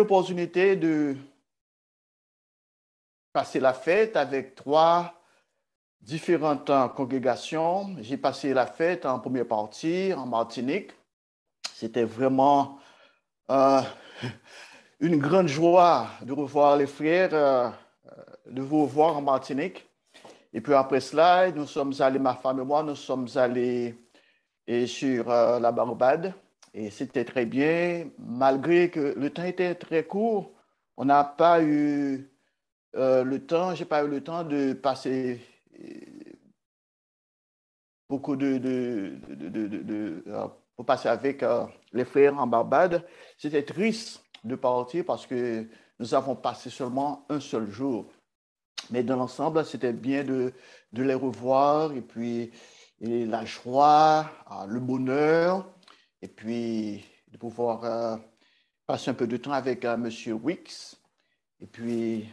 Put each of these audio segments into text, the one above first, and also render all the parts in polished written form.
l'opportunité de passer la fête avec trois différentes congrégations. J'ai passé la fête en première partie en Martinique. C'était vraiment euh, une grande joie de revoir les frères, de vous revoir en Martinique. Et puis après cela, nous sommes allés, ma femme et moi, nous sommes allés sur la Barbade. Et c'était très bien, malgré que le temps était très court. On n'a pas eu j'ai pas eu le temps de passer beaucoup pour passer avec les frères en Barbade. C'était triste de partir parce que nous avons passé seulement un seul jour. Mais dans l'ensemble, c'était bien de les revoir et puis la joie, le bonheur et puis de pouvoir passer un peu de temps avec Monsieur Wicks. Et puis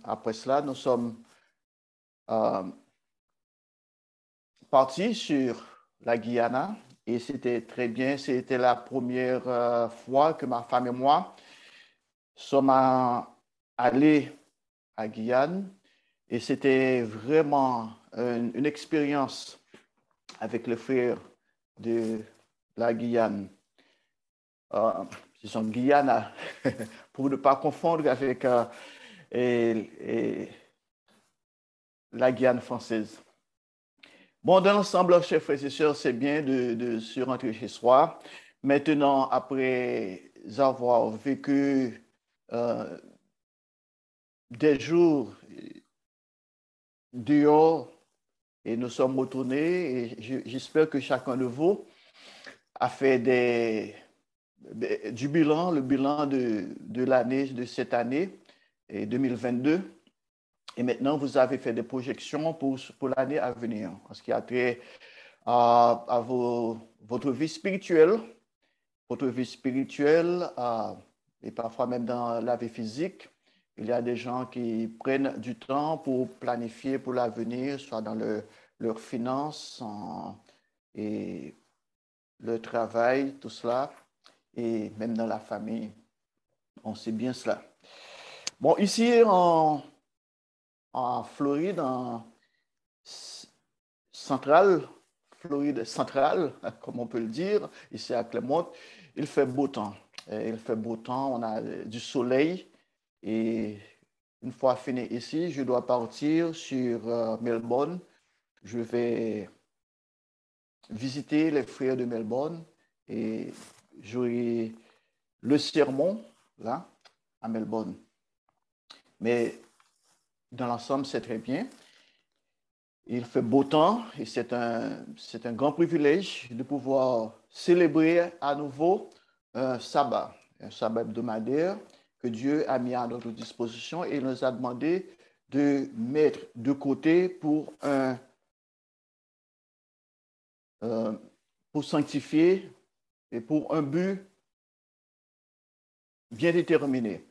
après cela, nous sommes euh, partis sur la Guyana et c'était très bien. C'était la première fois que ma femme et moi sommes allés à Guyane et c'était vraiment une expérience avec les frères de la Guyane. Euh, Ce sont Guyana, pour ne pas confondre avec et la Guyane française. Bon, dans l'ensemble, chers frères et sœurs, c'est bien de se rentrer chez soi. Maintenant, après avoir vécu euh, des jours dehors et nous sommes retournés, et j'espère que chacun de vous a fait du bilan, le bilan de l'année, de cette année, et 2022. Et maintenant, vous avez fait des projections pour l'année à venir, en ce qui a trait à votre vie spirituelle et parfois même dans la vie physique. Il y a des gens qui prennent du temps pour planifier pour l'avenir, soit dans leurs finances et le travail, tout cela, et même dans la famille. On sait bien cela. Bon, ici en Floride, centrale, Floride centrale, comme on peut le dire, ici à Clermont, il fait beau temps. Il fait beau temps, on a du soleil. Et une fois fini ici, je dois partir sur Melbourne. Je vais visiter les frères de Melbourne et j'aurai le sermon là, à Melbourne. Mais dans l'ensemble, c'est très bien. Il fait beau temps et c'est un grand privilège de pouvoir célébrer à nouveau un sabbat hebdomadaire que Dieu a mis à notre disposition et il nous a demandé de mettre de côté euh, pour sanctifier et pour un but bien déterminé.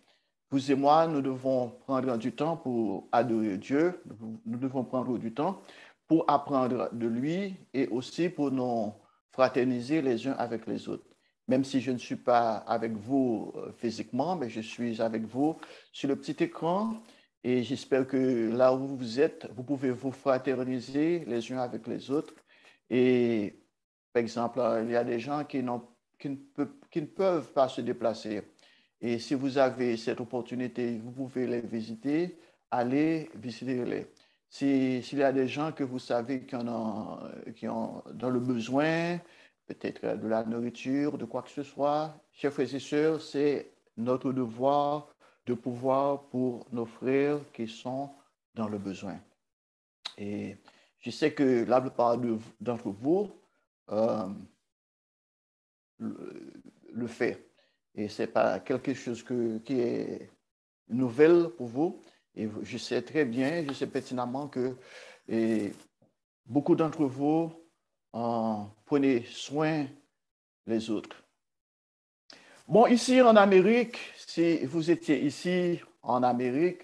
Vous et moi, nous devons prendre du temps pour adorer Dieu. Nous devons prendre du temps pour apprendre de lui et aussi pour nous fraterniser les uns avec les autres. Même si je ne suis pas avec vous physiquement, mais je suis avec vous sur le petit écran et j'espère que là où vous êtes, vous pouvez vous fraterniser les uns avec les autres. Et par exemple, il y a des gens qui ne peuvent pas se déplacer. Et si vous avez cette opportunité, vous pouvez les visiter, allez visiter-les. S'il y a des gens que vous savez qui ont dans le besoin, peut-être de la nourriture, de quoi que ce soit, chers frères et sœurs, c'est notre devoir de pouvoir pour nos frères qui sont dans le besoin. Et je sais que la plupart d'entre vous euh, le, le fait. Et ce n'est pas quelque chose qui est nouvelle pour vous. Et je sais très bien, je sais pertinemment que beaucoup d'entre vous prenez soin des autres. Bon, ici en Amérique, si vous étiez ici en Amérique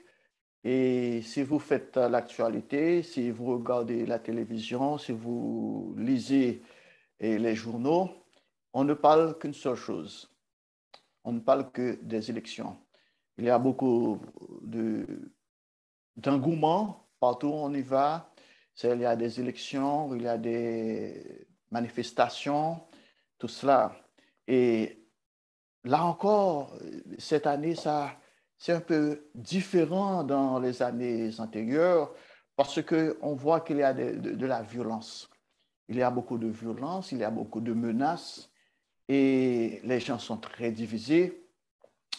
et si vous faites l'actualité, si vous regardez la télévision, si vous lisez les journaux, on ne parle qu'une seule chose. On ne parle que des élections. Il y a beaucoup d'engouement partout où on y va. Il y a des élections, il y a des manifestations, tout cela. Et là encore, cette année, c'est un peu différent dans les années antérieures parce qu'on voit qu'il y a de la violence. Il y a beaucoup de violence, il y a beaucoup de menaces et les gens sont très divisés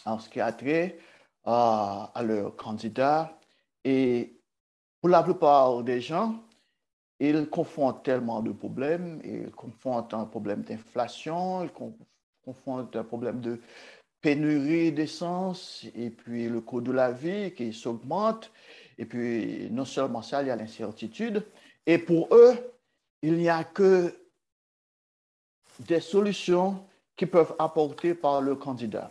en ce qui a trait à leurs candidats. Et pour la plupart des gens, ils confondent tellement de problèmes. Ils confondent un problème d'inflation, ils confondent un problème de pénurie d'essence et puis le coût de la vie qui s'augmente. Et puis, non seulement ça, il y a l'incertitude. Et pour eux, il n'y a que des solutions qui peuvent apporter par le candidat.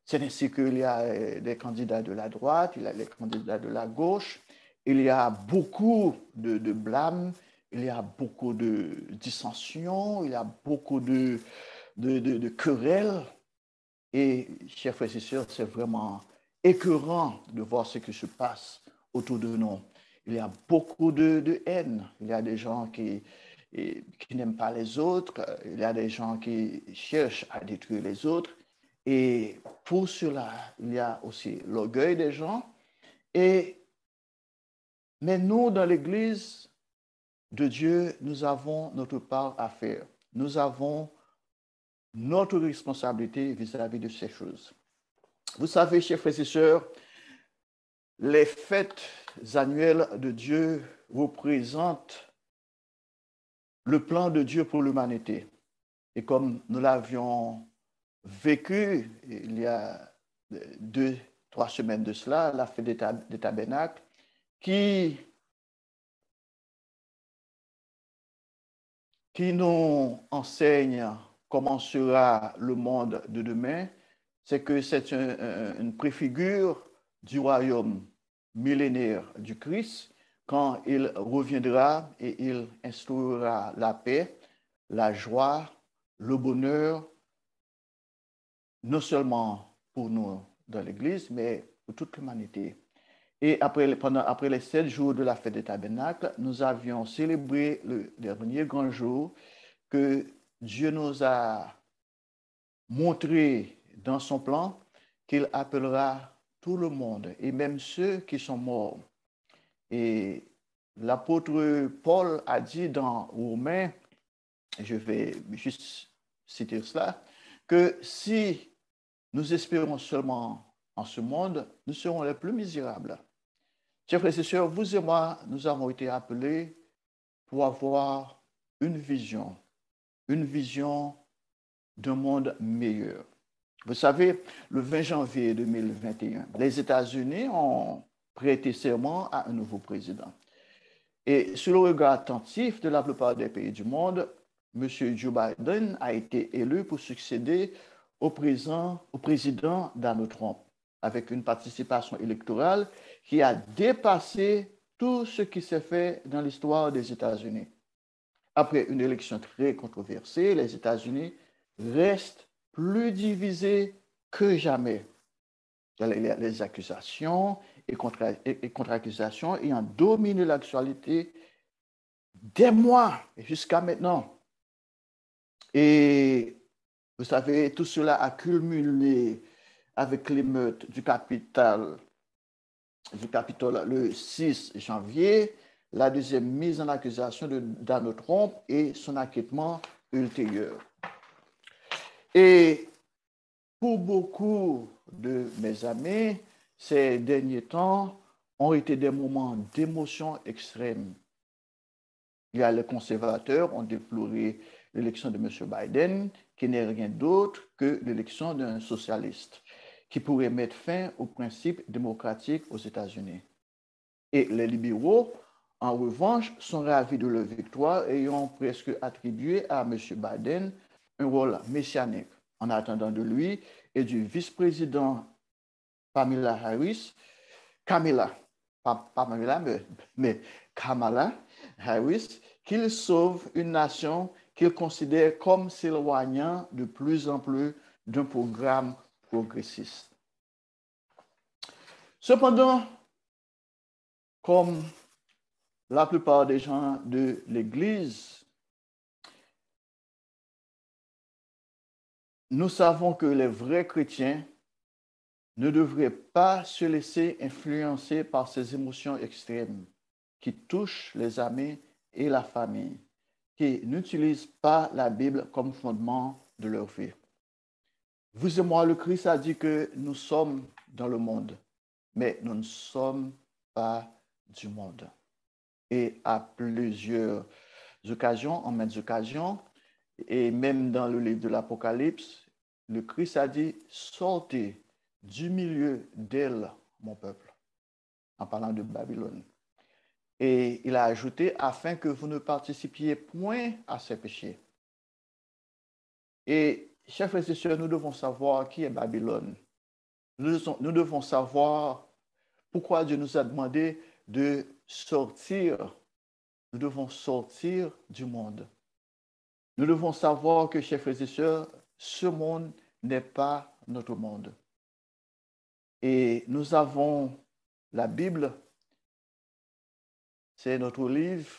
C'est ainsi qu'il y a des candidats de la droite, il y a les candidats de la gauche, il y a beaucoup de blâmes, il y a beaucoup de dissensions, il y a beaucoup de querelles. Et, chers frères et sœurs, c'est vraiment écœurant de voir ce qui se passe autour de nous. Il y a beaucoup de haine. Il y a des gens qui n'aiment pas les autres. Il y a des gens qui cherchent à détruire les autres. Et pour cela, il y a aussi l'orgueil des gens. Mais nous, dans l'Église de Dieu, nous avons notre part à faire. Nous avons notre responsabilité vis-à-vis de ces choses. Vous savez, chers frères et sœurs, les fêtes annuelles de Dieu représentent le plan de Dieu pour l'humanité. Et comme nous l'avions vécu il y a 2-3 semaines de cela, la fête des tabernacles, qui nous enseigne comment sera le monde de demain, c'est que c'est une préfigure du royaume millénaire du Christ quand il reviendra et il instaurera la paix, la joie, le bonheur, non seulement pour nous dans l'Église, mais pour toute l'humanité. Et après les 7 jours de la fête des tabernacles, nous avions célébré le dernier grand jour que Dieu nous a montré dans son plan qu'il appellera tout le monde, et même ceux qui sont morts. Et l'apôtre Paul a dit dans Romains, je vais juste citer cela, que si nous espérons seulement en ce monde, nous serons les plus misérables. Chers frères et sœurs, vous et moi, nous avons été appelés pour avoir une vision d'un monde meilleur. Vous savez, le 20 janvier 2021, les États-Unis ont prêté serment à un nouveau président. Et sous le regard attentif de la plupart des pays du monde, M. Joe Biden a été élu pour succéder au président Donald Trump, avec une participation électorale qui a dépassé tout ce qui s'est fait dans l'histoire des États-Unis. Après une élection très controversée, les États-Unis restent plus divisés que jamais. Les accusations et contre-accusations ayant dominé l'actualité des mois jusqu'à maintenant. Et vous savez, tout cela a culminé avec l'émeute du Capitole le 6 janvier, la deuxième mise en accusation de Donald Trump et son acquittement ultérieur. Et pour beaucoup de mes amis, ces derniers temps ont été des moments d'émotion extrême. Les conservateurs ont déploré l'élection de M. Biden, qui n'est rien d'autre que l'élection d'un socialiste, qui pourrait mettre fin aux principes démocratiques aux États-Unis. Et les libéraux, en revanche, sont ravis de leur victoire et ont presque attribué à M. Biden un rôle messianique, en attendant de lui et du vice-président Kamala Harris, qu'il sauve une nation qu'il considère comme s'éloignant de plus en plus d'un programme progressiste. Cependant, comme la plupart des gens de l'Église, nous savons que les vrais chrétiens ne devraient pas se laisser influencer par ces émotions extrêmes qui touchent les amis et la famille, qui n'utilisent pas la Bible comme fondement de leur vie. Vous et moi, le Christ a dit que nous sommes dans le monde, mais nous ne sommes pas du monde. Et à plusieurs occasions, en maintes occasions, et même dans le livre de l'Apocalypse, le Christ a dit, sortez du milieu d'elle, mon peuple, en parlant de Babylone. Et il a ajouté, afin que vous ne participiez point à ses péchés. Et, chers frères et sœurs, nous devons savoir qui est Babylone. Nous devons savoir pourquoi Dieu nous a demandé de sortir. Nous devons sortir du monde. Nous devons savoir que, chers frères et sœurs, ce monde n'est pas notre monde. Et nous avons la Bible, c'est notre livre,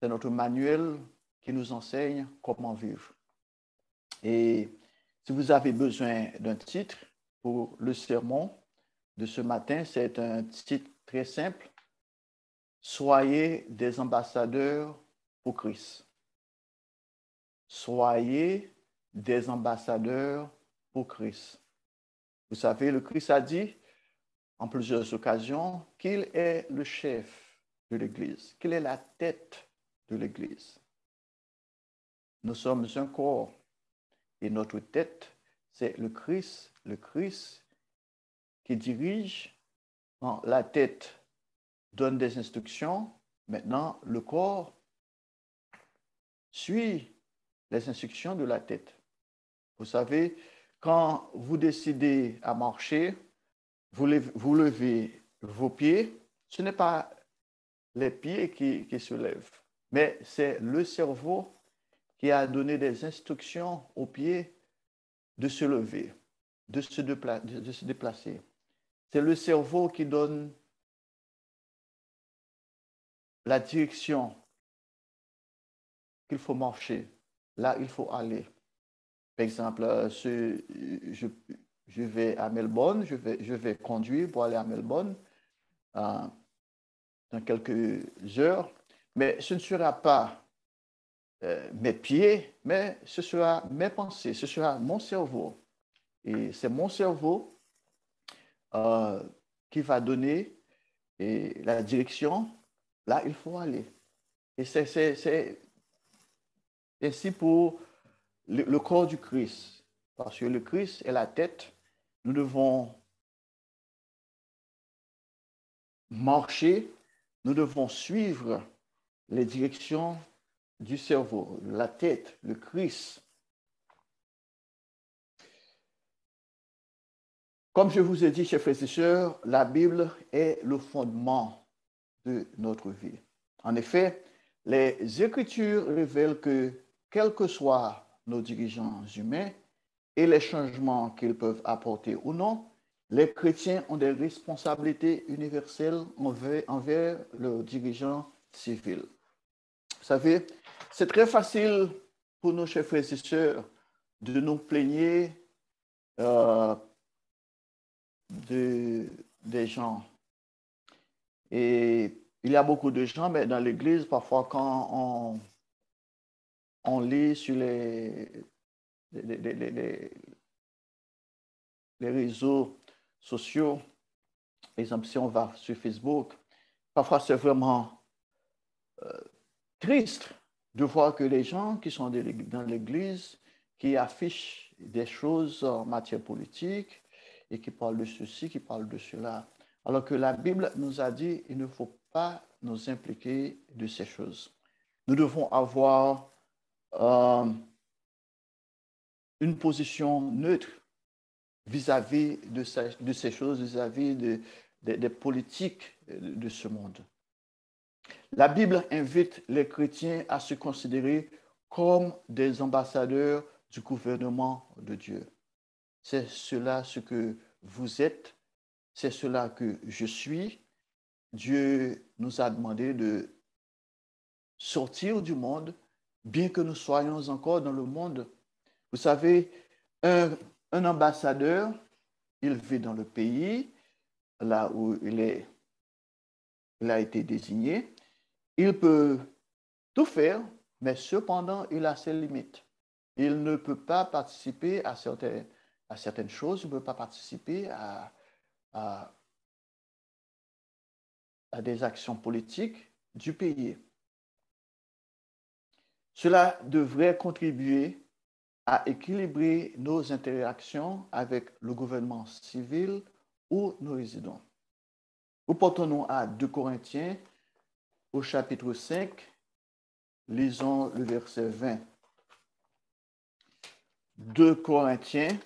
c'est notre manuel qui nous enseigne comment vivre. Et si vous avez besoin d'un titre pour le sermon de ce matin, c'est un titre très simple. Soyez des ambassadeurs pour Christ. Soyez des ambassadeurs pour Christ. Vous savez, le Christ a dit en plusieurs occasions qu'il est le chef de l'Église, qu'il est la tête de l'Église. Nous sommes un corps et notre tête, c'est le Christ qui dirige. Quand la tête donne des instructions, maintenant le corps suit les instructions de la tête. Vous savez, quand vous décidez à marcher, vous levez vos pieds, ce n'est pas les pieds qui se lèvent, mais c'est le cerveau qui a donné des instructions aux pieds de se lever, de se déplacer. C'est le cerveau qui donne la direction qu'il faut marcher, là il faut aller. Par exemple, je vais à Melbourne, je vais conduire pour aller à Melbourne dans quelques heures, mais ce ne sera pas mes pieds, mais ce sera mes pensées, ce sera mon cerveau. Et c'est mon cerveau qui va donner la direction, là il faut aller. Et c'est ainsi pour le corps du Christ. Parce que le Christ est la tête, nous devons marcher, nous devons suivre les directions du cerveau, la tête, le Christ. Comme je vous ai dit, chers frères et sœurs, la Bible est le fondement de notre vie. En effet, les Écritures révèlent que, quels que soient nos dirigeants humains et les changements qu'ils peuvent apporter ou non, les chrétiens ont des responsabilités universelles envers leurs dirigeants civils. Vous savez, c'est très facile pour nos chers frères et sœurs de nous plaigner des gens. Et il y a beaucoup de gens, mais dans l'Église, parfois quand on lit sur les réseaux sociaux, par exemple, si on va sur Facebook, parfois c'est vraiment triste de voir que les gens qui sont dans l'Église, qui affichent des choses en matière politique et qui parlent de ceci, qui parlent de cela, alors que la Bible nous a dit qu'il ne faut pas nous impliquer de ces choses. Nous devons avoir une position neutre vis-à-vis de ces choses, vis-à-vis des politiques de ce monde. La Bible invite les chrétiens à se considérer comme des ambassadeurs du gouvernement de Dieu. C'est cela ce que vous êtes c'est cela que je suis. Dieu nous a demandé de sortir du monde, bien que nous soyons encore dans le monde. Vous savez, un ambassadeur, il vit dans le pays, là où il a été désigné. Il peut tout faire, mais cependant, il a ses limites. Il ne peut pas participer à certaines choses, il ne peut pas participer à des actions politiques du pays. Cela devrait contribuer à équilibrer nos interactions avec le gouvernement civil où nous résidons. Nous portons à 2 Corinthiens au chapitre 5, lisons le verset 20. 2 Corinthiens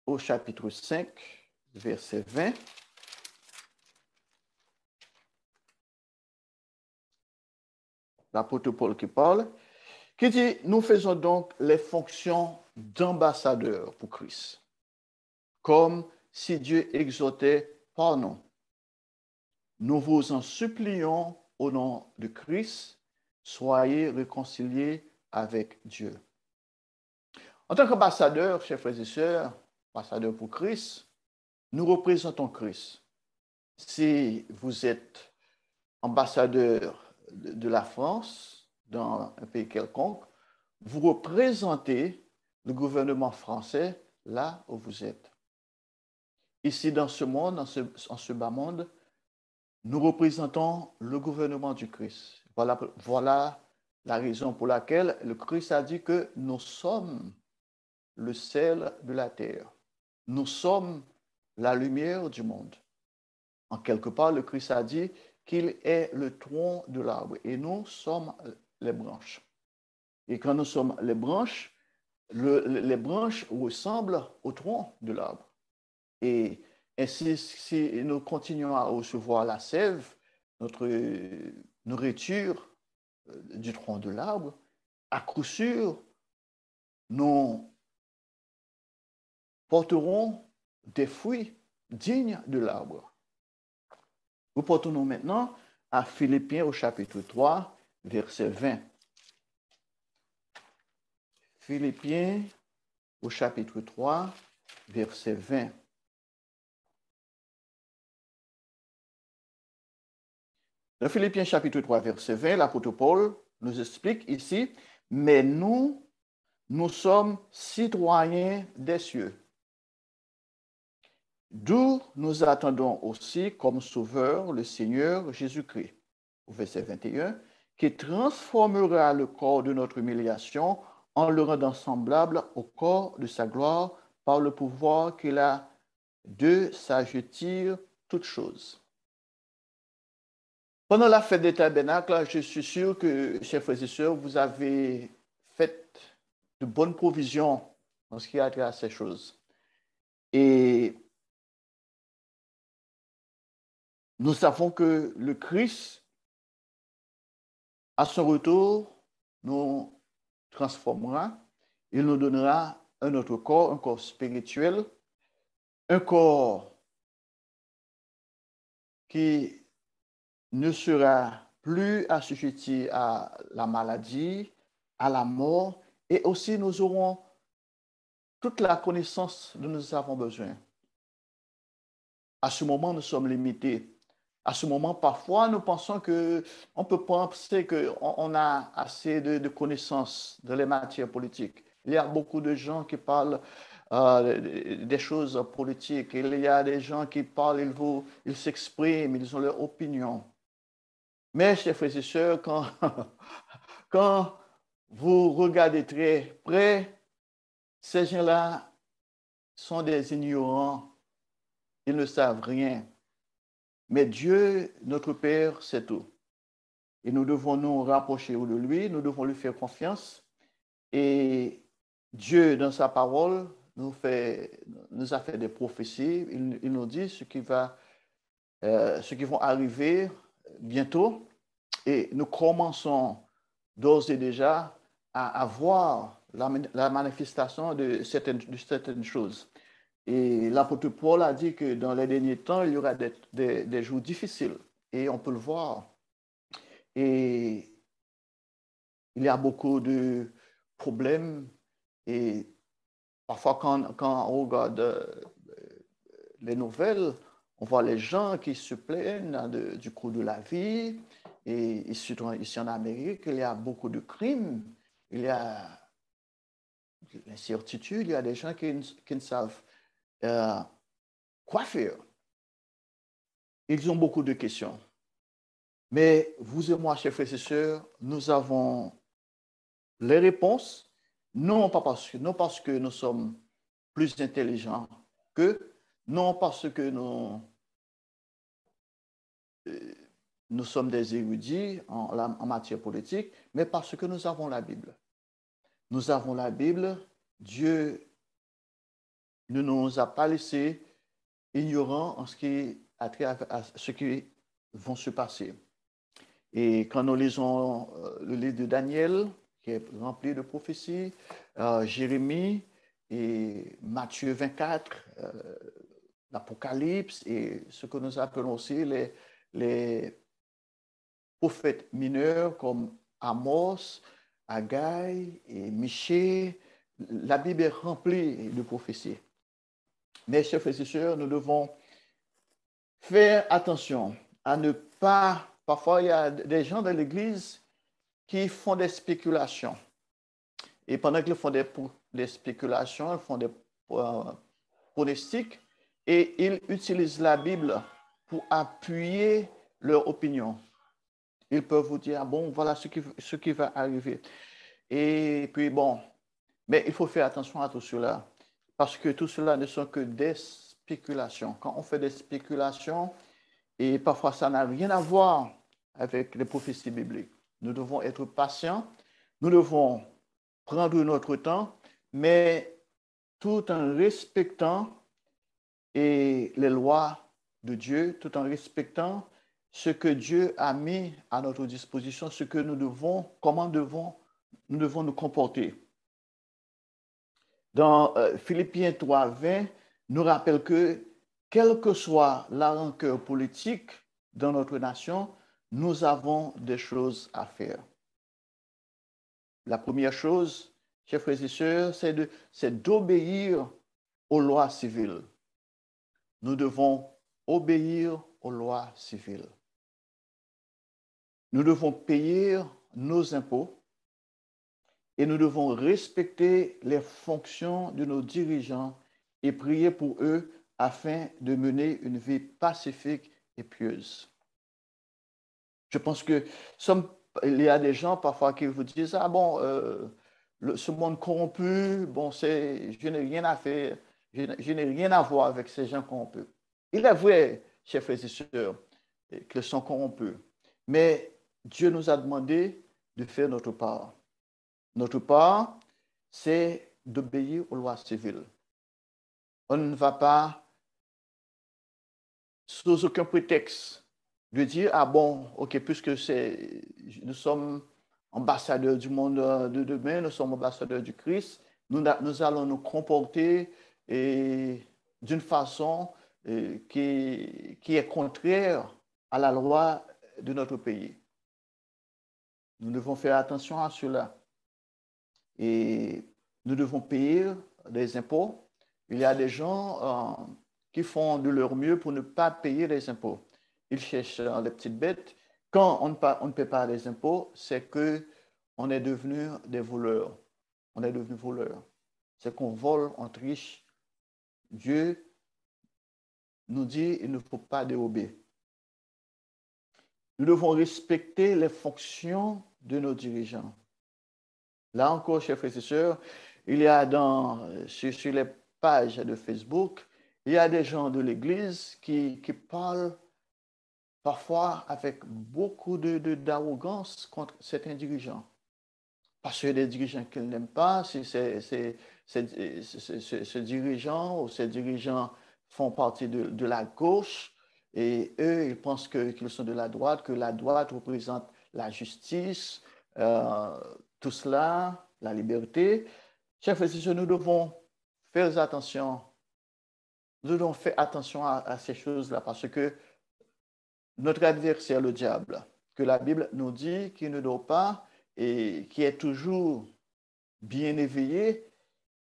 au chapitre 5, verset 20. L'apôtre Paul qui parle, qui dit, nous faisons donc les fonctions d'ambassadeurs pour Christ, comme si Dieu exhortait par nous. Nous vous en supplions au nom de Christ, soyez réconciliés avec Dieu. En tant qu'ambassadeurs, chers frères et sœurs, ambassadeurs pour Christ, nous représentons Christ. Si vous êtes ambassadeur de la France dans un pays quelconque, vous représentez le gouvernement français là où vous êtes. Ici, dans ce monde, en ce bas monde, nous représentons le gouvernement du Christ. Voilà la raison pour laquelle le Christ a dit que nous sommes le sel de la terre. Nous sommes la lumière du monde. En quelque part, le Christ a dit qu'il est le tronc de l'arbre et nous sommes les branches. Et quand nous sommes les branches ressemblent au tronc de l'arbre. Et ainsi, si nous continuons à recevoir la sève, notre nourriture du tronc de l'arbre, à coup sûr, nous porterons des fruits dignes de l'arbre. Nous portons maintenant à Philippiens au chapitre 3, verset 20. Philippiens au chapitre 3, verset 20. Dans Philippiens chapitre 3, verset 20, l'apôtre Paul nous explique ici, mais nous sommes citoyens des cieux, d'où nous attendons aussi comme sauveur le Seigneur Jésus-Christ, au verset 21, qui transformera le corps de notre humiliation en le rendant semblable au corps de sa gloire par le pouvoir qu'il a de s'ajetir toutes choses. Pendant la fête des tabernacles, je suis sûr que, chers frères et sœurs, vous avez fait de bonnes provisions en ce qui a trait à ces choses. Et nous savons que le Christ, à son retour, nous transformera. Il nous donnera un autre corps, un corps spirituel, un corps qui ne sera plus assujetti à la maladie, à la mort, et aussi nous aurons toute la connaissance dont nous avons besoin. À ce moment, nous sommes limités. À ce moment, parfois, nous pensons on peut penser qu'on a assez de connaissances dans les matières politiques. Il y a beaucoup de gens qui parlent des choses politiques. Il y a des gens qui parlent, ils s'expriment, ils ont leur opinion. Mais, chers frères et sœurs, quand vous regardez très près, ces gens-là sont des ignorants. Ils ne savent rien. Mais Dieu, notre Père, sait tout. Et nous devons nous rapprocher de lui, nous devons lui faire confiance. Et Dieu, dans sa parole, nous a fait des prophéties. Il nous dit ce qui vont arriver bientôt. Et nous commençons d'ores et déjà à voir la manifestation de certaines choses. Et l'apôtre Paul a dit que dans les derniers temps, il y aura des jours difficiles. Et on peut le voir. Et il y a beaucoup de problèmes. Et parfois, quand on regarde les nouvelles, on voit les gens qui se plaignent du coût de la vie. Et ici en Amérique, il y a beaucoup de crimes. Il y a l'incertitude. Il y a des gens qui ne savent euh, quoi faire. Ils ont beaucoup de questions. Mais vous et moi, chers frères et sœurs, nous avons les réponses, non parce que nous sommes plus intelligents qu'eux, non parce que euh, nous sommes des érudits en matière politique, mais parce que nous avons la Bible. Nous avons la Bible. Dieu ne nous a pas laissés ignorants en ce qui a trait à ce qui va se passer. Et quand nous lisons le livre de Daniel, qui est rempli de prophéties, Jérémie et Matthieu 24, l'Apocalypse et ce que nous appelons aussi les prophètes mineurs comme Amos, Haggai et Michée, la Bible est remplie de prophéties. Mais, chers frères et sœurs, nous devons faire attention à ne pas... Parfois, il y a des gens dans l'Église qui font des spéculations. Et pendant qu'ils font des spéculations, ils font des pronostics et ils utilisent la Bible pour appuyer leur opinion. Ils peuvent vous dire, ah bon, voilà ce qui va arriver. Et puis, bon, mais il faut faire attention à tout cela, parce que tout cela ne sont que des spéculations. Quand on fait des spéculations, et parfois ça n'a rien à voir avec les prophéties bibliques, nous devons être patients, nous devons prendre notre temps, mais tout en respectant les lois de Dieu, tout en respectant ce que Dieu a mis à notre disposition, ce que nous devons, nous devons nous comporter. Dans Philippiens 3, 20, nous rappelle que quelle que soit la rancœur politique dans notre nation, nous avons des choses à faire. La première chose, chers frères et sœurs, c'est d'obéir aux lois civiles. Nous devons obéir aux lois civiles. Nous devons payer nos impôts et nous devons respecter les fonctions de nos dirigeants et prier pour eux afin de mener une vie pacifique et pieuse. Je pense que il y a des gens parfois qui vous disent, ah bon, ce monde corrompu, bon, je n'ai rien à faire, je n'ai rien à voir avec ces gens corrompus. Il est vrai, chers frères et sœurs, qu'ils sont corrompus, mais Dieu nous a demandé de faire notre part. Notre part, c'est d'obéir aux lois civiles. On ne va pas, sous aucun prétexte, de dire, ah bon, ok, puisque nous sommes ambassadeurs du monde de demain, nous sommes ambassadeurs du Christ, nous allons nous comporter d'une façon qui est contraire à la loi de notre pays. Nous devons faire attention à cela. Et nous devons payer des impôts. Il y a des gens qui font de leur mieux pour ne pas payer les impôts. Ils cherchent les petites bêtes. Quand on ne paie pas les impôts, c'est qu'on est devenu des voleurs. On est devenu voleurs. C'est qu'on vole, on triche. Dieu nous dit qu'il ne faut pas dérober. Nous devons respecter les fonctions de nos dirigeants. Là encore, chers frères et sœurs, il y a sur les pages de Facebook, il y a des gens de l'Église qui parlent parfois avec beaucoup d'arrogance contre certains dirigeants. Parce que des dirigeants qu'ils n'aiment pas, si ces dirigeants ou ces dirigeants font partie de la gauche, et eux, ils pensent qu'ils sont de la droite, que la droite représente la justice, euh, tout cela, la liberté. Chers frères et sœurs, nous devons faire attention nous devons faire attention à ces choses-là parce que notre adversaire, le diable, que la Bible nous dit qu'il ne dort pas et qui est toujours bien éveillé,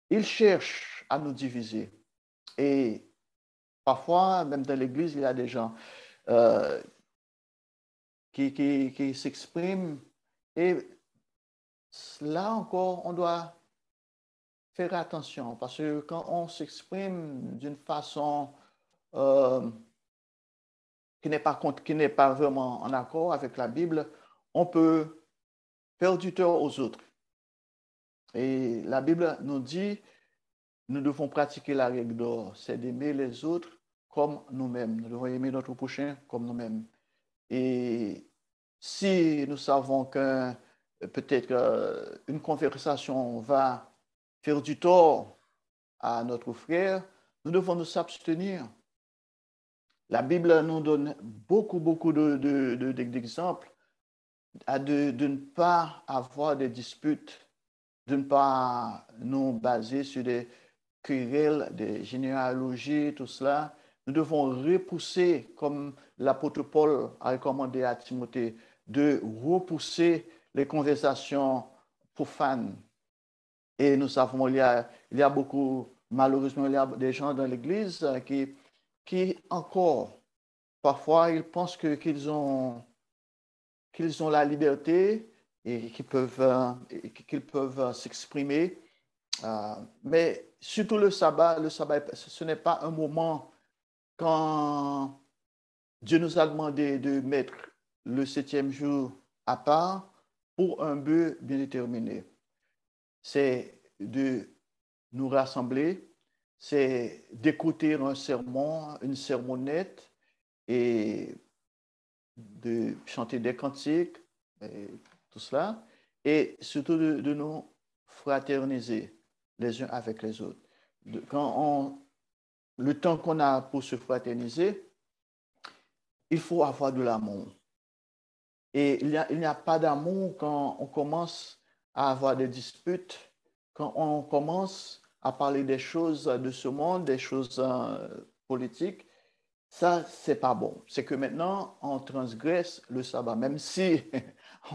il cherche à nous diviser. Et parfois, même dans l'Église, il y a des gens euh, qui s'expriment. Et là encore, on doit faire attention parce que quand on s'exprime d'une façon euh, qui n'est pas vraiment en accord avec la Bible, on peut faire du tort aux autres. Et la Bible nous dit, nous devons pratiquer la règle d'or, c'est d'aimer les autres comme nous-mêmes. Nous devons aimer notre prochain comme nous-mêmes. Et si nous savons que peut-être une conversation va faire du tort à notre frère, nous devons nous abstenir. La Bible nous donne beaucoup d'exemples de ne pas avoir des disputes, de ne pas nous baser sur des querelles, des généalogies, tout cela. Nous devons repousser, comme l'apôtre Paul a recommandé à Timothée, de repousser les conversations profanes. Et nous savons, il y a beaucoup, malheureusement, il y a des gens dans l'Église qui encore, parfois, ils pensent qu'ils ont la liberté et qu'ils peuvent s'exprimer. Mais surtout le sabbat, ce n'est pas un moment quand Dieu nous a demandé de mettre le septième jour à part pour un but bien déterminé. C'est de nous rassembler, c'est d'écouter un sermon, une sermonnette et de chanter des cantiques, et tout cela, et surtout de nous fraterniser les uns avec les autres. Le temps qu'on a pour se fraterniser, il faut avoir de l'amour. Et il n'y a pas d'amour quand on commence à avoir des disputes, quand on commence à parler des choses de ce monde, des choses politiques. Ça, c'est pas bon. C'est que maintenant, on transgresse le sabbat. Même si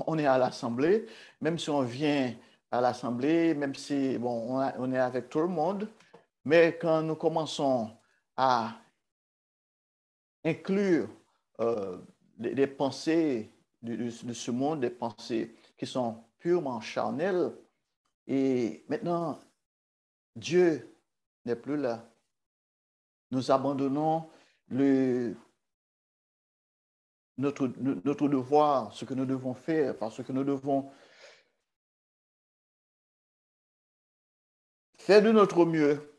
on est à l'Assemblée, même si on vient à l'Assemblée, même si bon, on est avec tout le monde, mais quand nous commençons à inclure des pensées de ce monde, des pensées qui sont purement charnelles, et maintenant, Dieu n'est plus là. Nous abandonnons le, notre devoir, ce que nous devons faire, parce que nous devons faire de notre mieux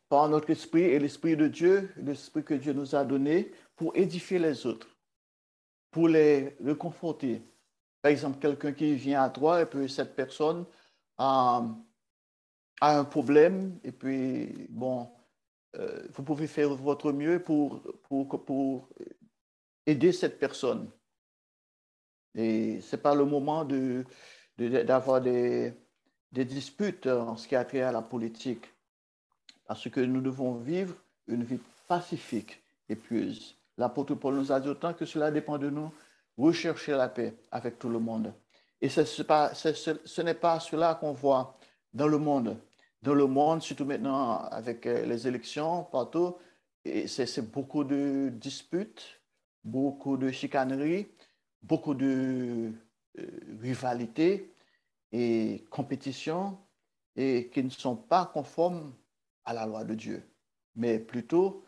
par notre esprit et l'esprit de Dieu, l'esprit que Dieu nous a donné pour édifier les autres, pour les réconforter. Par exemple, quelqu'un qui vient à toi et puis cette personne a un problème et puis, bon, vous pouvez faire votre mieux pour aider cette personne. Et ce n'est pas le moment d'avoir des disputes en ce qui a trait à la politique, parce que nous devons vivre une vie pacifique et pieuse. L'apôtre Paul nous a dit autant que cela dépend de nous, rechercher la paix avec tout le monde. Et ce n'est pas cela qu'on voit dans le monde. Dans le monde, surtout maintenant avec les élections partout, c'est beaucoup de disputes, beaucoup de chicaneries, beaucoup de rivalités et compétitions et qui ne sont pas conformes à la loi de Dieu, mais plutôt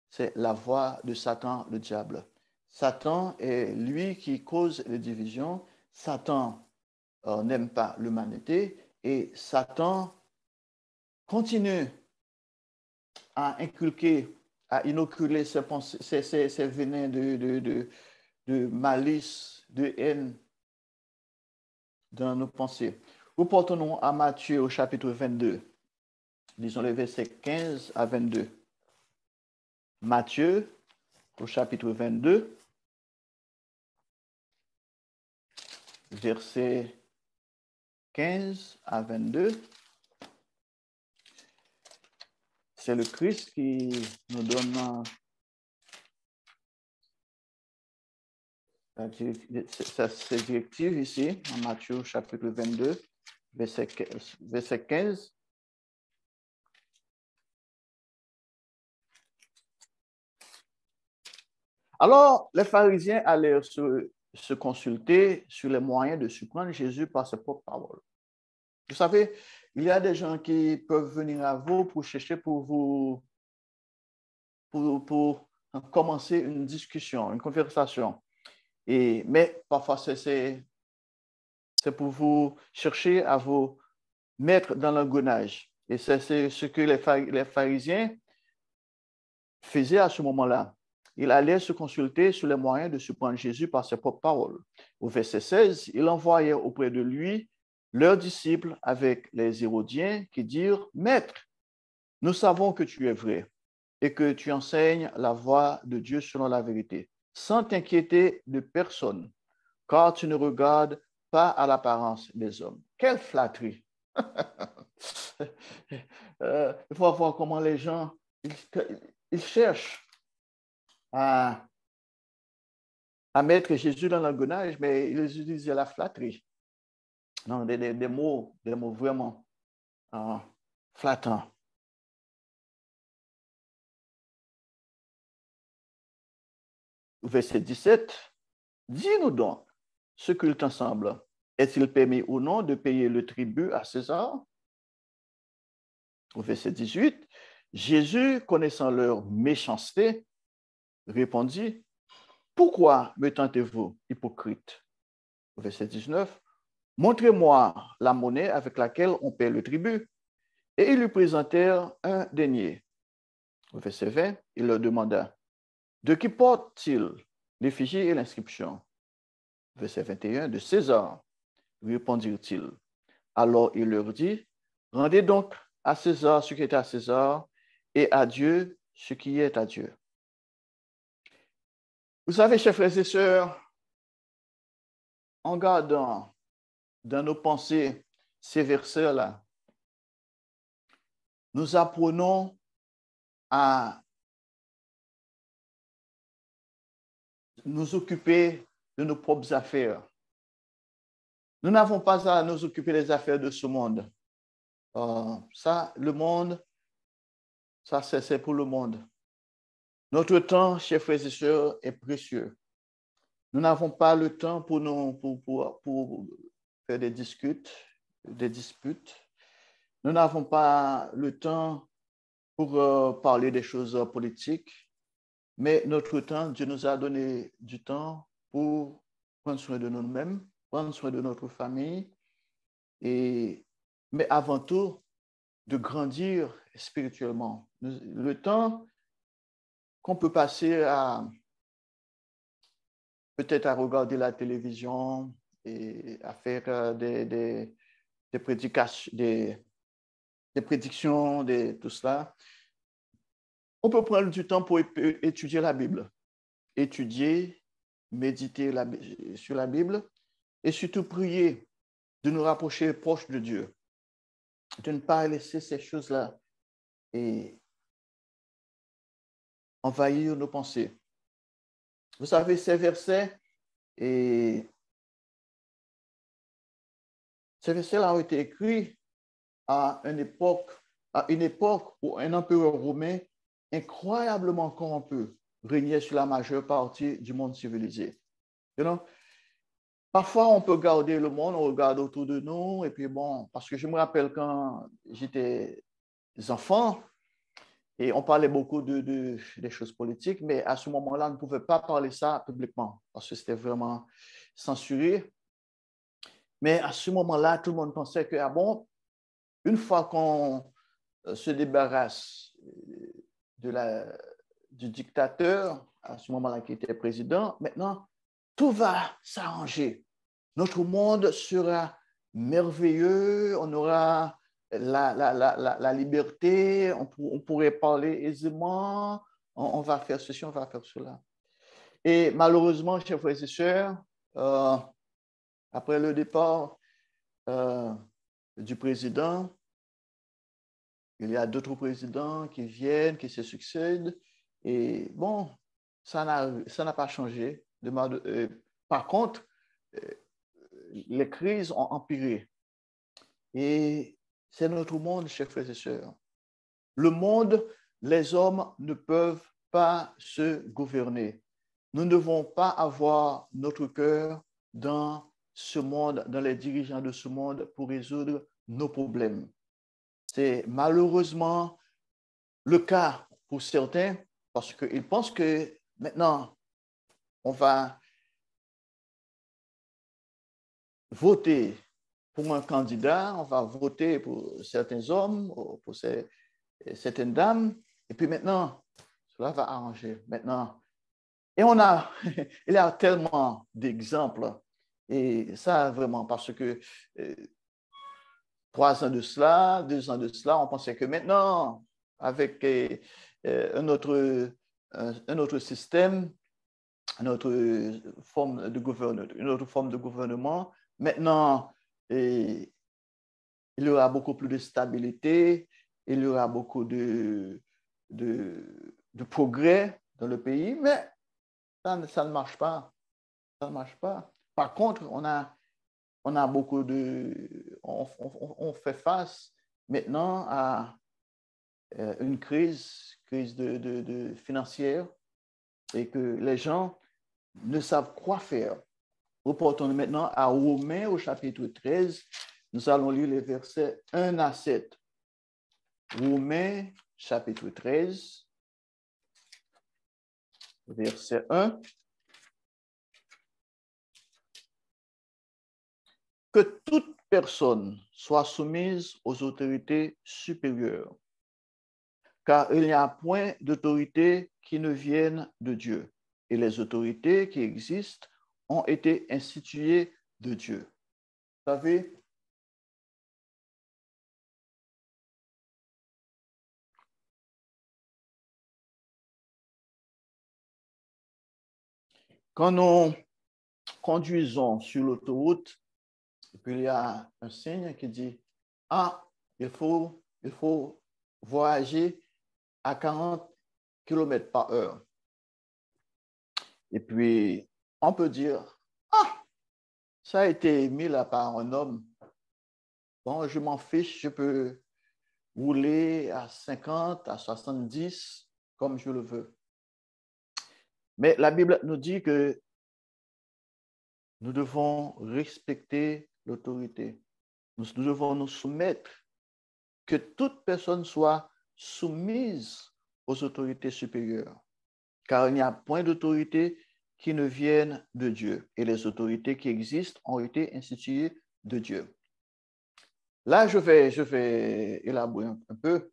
c'est la voie de Satan, le diable. Satan est lui qui cause les divisions. Satan n'aime pas l'humanité et Satan continue à inculquer, à inoculer ses, pensées, ses venins de malice, de haine dans nos pensées. Reportons-nous à Matthieu au chapitre 22. Disons les versets 15 à 22. Matthieu au chapitre 22, versets 15 à 22. c'est le Christ qui nous donne cette directive ici, en Matthieu chapitre 22, verset 15. Alors, les pharisiens allèrent se consulter sur les moyens de surprendre Jésus par ses propres paroles. Vous savez, il y a des gens qui peuvent venir à vous pour chercher pour commencer une discussion, une conversation. Mais parfois, c'est pour vous chercher à vous mettre dans l'engrenage. Et c'est ce que les pharisiens faisaient à ce moment-là. Ils allaient se consulter sur les moyens de surprendre Jésus par ses propres paroles. Au verset 16, ils envoyaient auprès de lui leurs disciples avec les Hérodiens qui dirent, « Maître, nous savons que tu es vrai et que tu enseignes la voie de Dieu selon la vérité, sans t'inquiéter de personne, car tu ne regardes pas à l'apparence des hommes. » Quelle flatterie! Il faut voir comment les gens, ils cherchent à mettre Jésus dans l'engrenage, mais ils utilisent la flatterie. Non, des mots vraiment flattants. Verset 17, dis-nous donc ce qu'il t'en semble. Est-il permis ou non de payer le tribut à César? Au verset 18, Jésus, connaissant leur méchanceté, répondit, pourquoi me tentez-vous, hypocrite? Au verset 19, montrez-moi la monnaie avec laquelle on paie le tribut. Et ils lui présentèrent un denier. Au verset 20, il leur demanda, de qui porte-t-il l'effigie et l'inscription? Verset 21, de César, répondirent-ils. Alors il leur dit, rendez donc à César ce qui est à César et à Dieu ce qui est à Dieu. Vous savez, chers frères et sœurs, en gardant dans nos pensées ces versets-là, nous apprenons à nous occuper de nos propres affaires. Nous n'avons pas à nous occuper des affaires de ce monde. Ça, le monde, ça c'est pour le monde. Notre temps, chers frères et sœurs, est précieux. Nous n'avons pas le temps pour faire des disputes. Nous n'avons pas le temps pour parler des choses politiques. Mais notre temps, Dieu nous a donné du temps pour prendre soin de nous-mêmes, prendre soin de notre famille, mais avant tout, de grandir spirituellement. Le temps qu'on peut passer peut-être à regarder la télévision et à faire des prédications, des prédictions, tout cela, on peut prendre du temps pour étudier la Bible, étudier, méditer sur la Bible et surtout prier de nous rapprocher proche de Dieu, de ne pas laisser ces choses-là et envahir nos pensées. Vous savez, ces versets là ont été écrits à une époque où un empereur romain incroyablement corrompu régnait sur la majeure partie du monde civilisé. You know? Parfois, on peut garder le monde, on regarde autour de nous, et puis bon, parce que je me rappelle quand j'étais enfant, et on parlait beaucoup des choses politiques, mais à ce moment-là, on ne pouvait pas parler ça publiquement, parce que c'était vraiment censuré. Mais à ce moment-là, tout le monde pensait que, ah bon, une fois qu'on se débarrasse du dictateur, à ce moment-là qui était président, maintenant, tout va s'arranger. Notre monde sera merveilleux, on aura la liberté, on pourrait parler aisément, on va faire ceci, on va faire cela. Et malheureusement, chers frères et sœurs, après le départ du président, il y a d'autres présidents qui viennent, qui se succèdent. Et bon, ça n'a pas changé. Par contre, euh, les crises ont empiré. Et c'est notre monde, chers frères et sœurs. Le monde, les hommes ne peuvent pas se gouverner. Nous ne devons pas avoir notre cœur dans ce monde, dans les dirigeants de ce monde pour résoudre nos problèmes. C'est malheureusement le cas pour certains parce qu'ils pensent que maintenant, on va voter pour un candidat, on va voter pour certains hommes, pour certaines dames, et puis maintenant, cela va arranger. Maintenant, et il y a tellement d'exemples, et ça vraiment parce que 3 ans de cela, 2 ans de cela, on pensait que maintenant, avec un autre système, une autre forme de gouvernement, maintenant, il y aura beaucoup plus de stabilité, il y aura beaucoup de progrès dans le pays, mais ça ne marche pas. Ça ne marche pas. Par contre, on a beaucoup on fait face maintenant à une crise financière et que les gens ne savent quoi faire. Reportons maintenant à Romains au chapitre 13. Nous allons lire les versets 1 à 7. Romains chapitre 13, verset 1. Que toute personne soit soumise aux autorités supérieures, car il n'y a point d'autorité qui ne vienne de Dieu, et les autorités qui existent ont été instituées de Dieu. Vous savez, quand nous conduisons sur l'autoroute, et puis il y a un signe qui dit, ah, il faut voyager à 40 km par heure. Et puis, on peut dire, ah, ça a été mis là par un homme. Bon, je m'en fiche, je peux rouler à 50, à 70, comme je le veux. Mais la Bible nous dit que nous devons respecter l'autorité. Nous devons nous soumettre, que toute personne soit soumise aux autorités supérieures. Car il n'y a point d'autorité qui ne vienne de Dieu. Et les autorités qui existent ont été instituées de Dieu. Là, je vais élaborer un peu.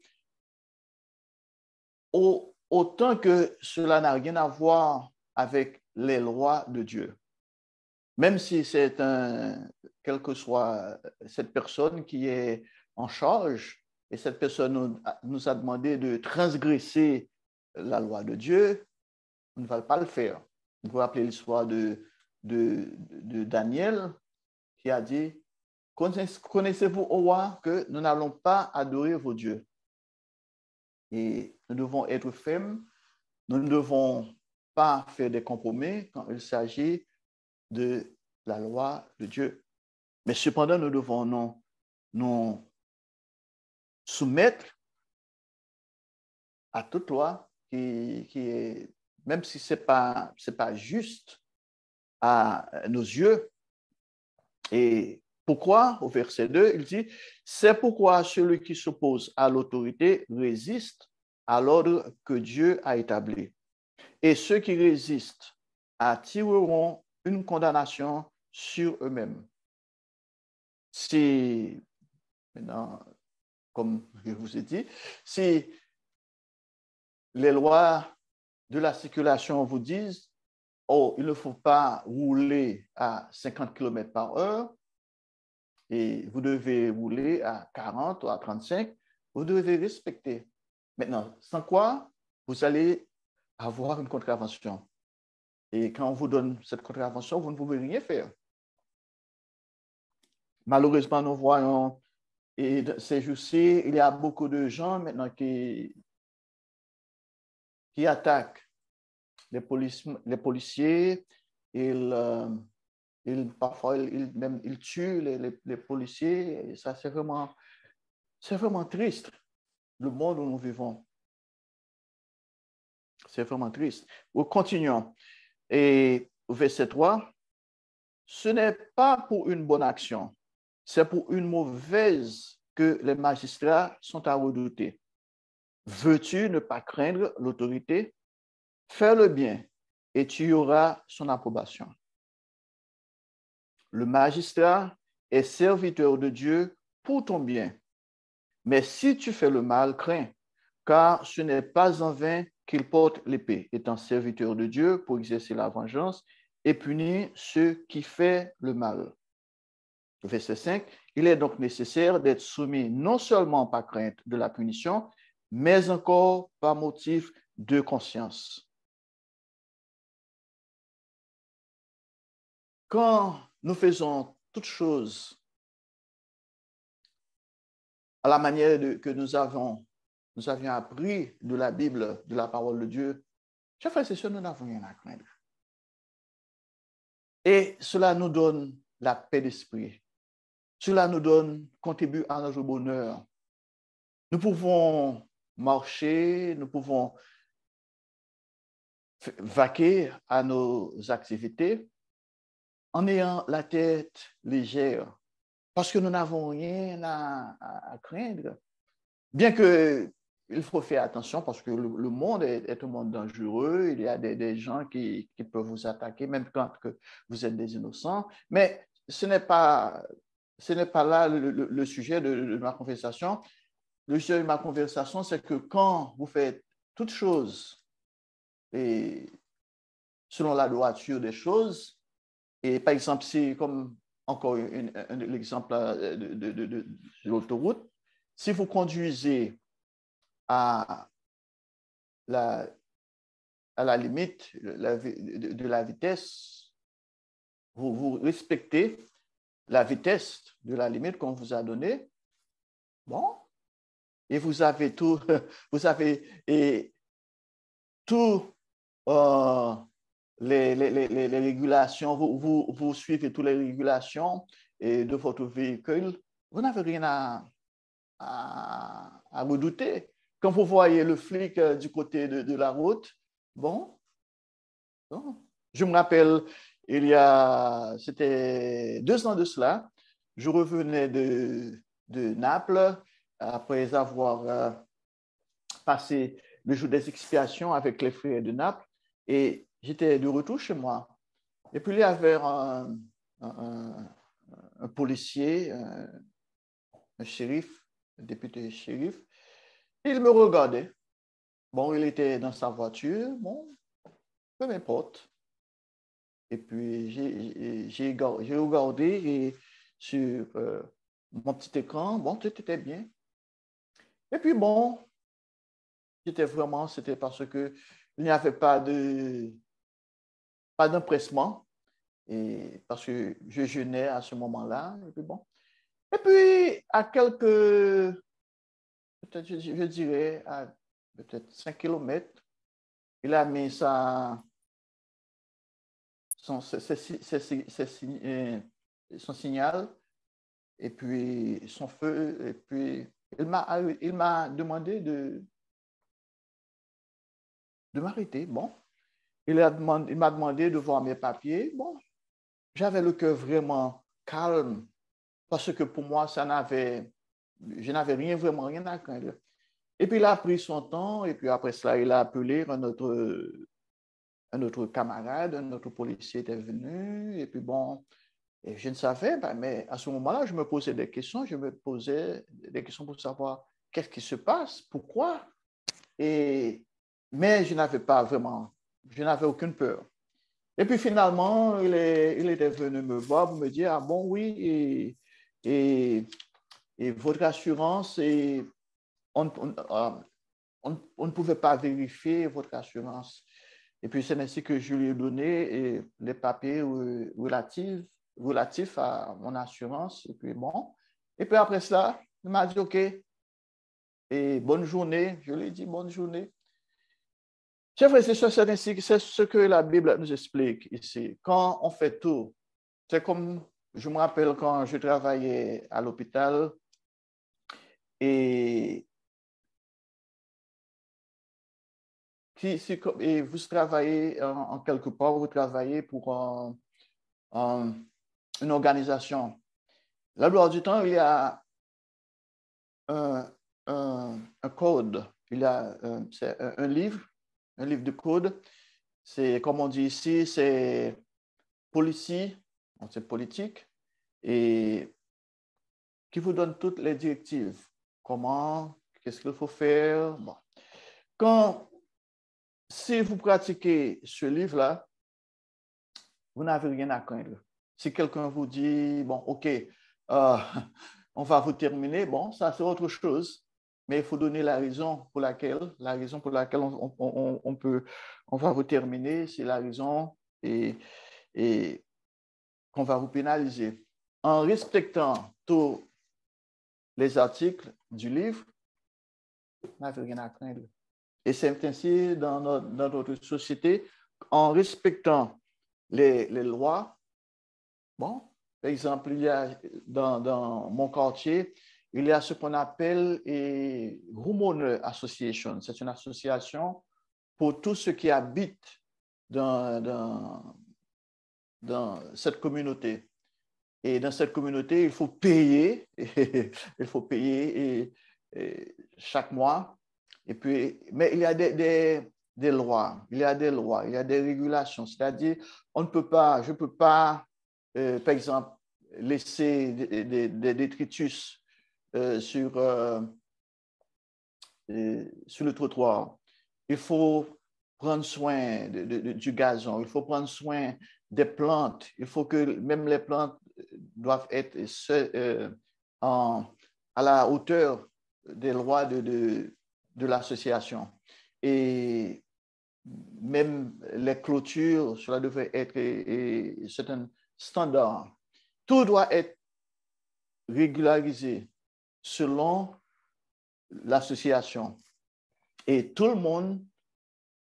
Autant que cela n'a rien à voir avec les lois de Dieu. Même si c'est quelle que soit cette personne qui est en charge, et cette personne nous a demandé de transgresser la loi de Dieu, on ne va pas le faire. Vous vous rappelez l'histoire de Daniel qui a dit, connaissez-vous, ô roi, que nous n'allons pas adorer vos dieux. Et nous devons être fermes, nous ne devons pas faire des compromis quand il s'agit de la loi de Dieu. Mais cependant, nous devons nous soumettre à toute loi qui est, même si ce n'est pas juste à nos yeux. Et pourquoi, au verset 2, il dit, c'est pourquoi celui qui s'oppose à l'autorité résiste à l'ordre que Dieu a établi. Et ceux qui résistent attireront une condamnation sur eux-mêmes. Si, maintenant, comme je vous ai dit, si les lois de la circulation vous disent, oh, il ne faut pas rouler à 50 km par heure et vous devez rouler à 40 ou à 35, vous devez respecter. Maintenant, sans quoi, vous allez avoir une contravention. Et quand on vous donne cette contravention, vous ne pouvez rien faire. Malheureusement, nous voyons Et ces jours-ci, il y a beaucoup de gens maintenant qui attaquent les policiers. Parfois, ils tuent les policiers. Et ça, c'est vraiment triste, le monde où nous vivons. C'est vraiment triste. Continuons. Et au verset 3, ce n'est pas pour une bonne action, c'est pour une mauvaise que les magistrats sont à redouter. Veux-tu ne pas craindre l'autorité? Fais le bien et tu auras son approbation. Le magistrat est serviteur de Dieu pour ton bien. Mais si tu fais le mal, crains, car ce n'est pas en vain qu'il porte l'épée, étant serviteur de Dieu pour exercer la vengeance et punir ceux qui font le mal. Verset 5, il est donc nécessaire d'être soumis non seulement par crainte de la punition, mais encore par motif de conscience. Quand nous faisons toutes choses à la manière que nous avions appris de la Bible, de la parole de Dieu, chers frères et sœurs, nous n'avons rien à craindre. Et cela nous donne la paix d'esprit. Cela contribue à notre bonheur. Nous pouvons marcher, nous pouvons vaquer à nos activités en ayant la tête légère, parce que nous n'avons rien à craindre. Bien que il faut faire attention parce que le monde est un monde dangereux. Il y a des gens qui peuvent vous attaquer, même quand vous êtes des innocents. Mais ce n'est pas là le sujet de ma conversation. Le sujet de ma conversation, c'est que quand vous faites toutes choses et selon la droiture des choses, et par exemple, c'est comme encore l'exemple de l'autoroute, si vous conduisez à la limite de la vitesse, vous respectez la vitesse de la limite qu'on vous a donnée, bon, et vous avez tout, vous avez tout les régulations, vous suivez toutes les régulations de votre véhicule, vous n'avez rien à redouter. Quand vous voyez le flic du côté de la route, bon, je me rappelle, c'était 2 ans de cela, je revenais de Naples après avoir passé le jour des expiations avec les frères de Naples et j'étais de retour chez moi. Et puis il y avait un policier, un shérif, un député shérif, il me regardait. Bon, il était dans sa voiture, bon, peu m'importe. Et puis, j'ai regardé et sur mon petit écran, bon, tout était bien. Et puis, bon, c'était parce que il n'y avait pas d'empressement, et parce que je jeûnais à ce moment-là. Et puis, bon. Et puis, à peut-être, je dirais, à peut-être 5 kilomètres, il a mis son signal et puis son feu. Et puis, il m'a demandé de m'arrêter. Bon, il m'a demandé de voir mes papiers. Bon, j'avais le cœur vraiment calme parce que pour moi, je n'avais vraiment rien à craindre. Et puis, il a pris son temps et puis après cela, il a appelé un autre camarade, un autre policier était venu et puis bon, et je ne savais pas, mais à ce moment-là, je me posais des questions, pour savoir qu'est-ce qui se passe, pourquoi, mais je n'avais aucune peur. Et puis finalement, il était venu me voir pour me dire, ah bon, oui, et votre assurance, on ne pouvait pas vérifier votre assurance. Et puis c'est ainsi que je lui ai donné les papiers relatifs à mon assurance. Et puis bon, et puis après cela, Il m'a dit, OK, et bonne journée. Je lui ai dit, bonne journée. Chers frères et sœurs, c'est ce que la Bible nous explique ici. Quand on fait tout, c'est comme, je me rappelle quand je travaillais à l'hôpital et, et vous travaillez en quelque part, vous travaillez pour une organisation. La plupart du temps, il y a un code, il y a un livre de code. C'est, comme on dit ici, c'est policy, c'est politique, et qui vous donne toutes les directives. Comment, qu'est-ce qu'il faut faire. Bon. Si vous pratiquez ce livre-là, vous n'avez rien à craindre. Si quelqu'un vous dit, bon, OK, on va vous terminer, bon, ça c'est autre chose. Mais il faut donner la raison pour laquelle on va vous terminer, c'est la raison et qu'on va vous pénaliser. En respectant tous les articles du livre, vous n'avez rien à craindre. Et c'est ainsi dans notre société, en respectant les lois. Bon, par exemple, il y a dans mon quartier, il y a ce qu'on appelle une Homeowner Association. C'est une association pour tous ceux qui habitent dans cette communauté. Et dans cette communauté, il faut payer, chaque mois. Et puis, mais il y a des lois, il y a des régulations. C'est-à-dire, je ne peux pas, par exemple, laisser des détritus sur le trottoir. Il faut prendre soin du gazon, il faut prendre soin des plantes. Il faut que même les plantes doivent être à la hauteur des lois de l'association. Et même les clôtures, cela devrait être certains standards. Tout doit être régularisé selon l'association. Et tout le monde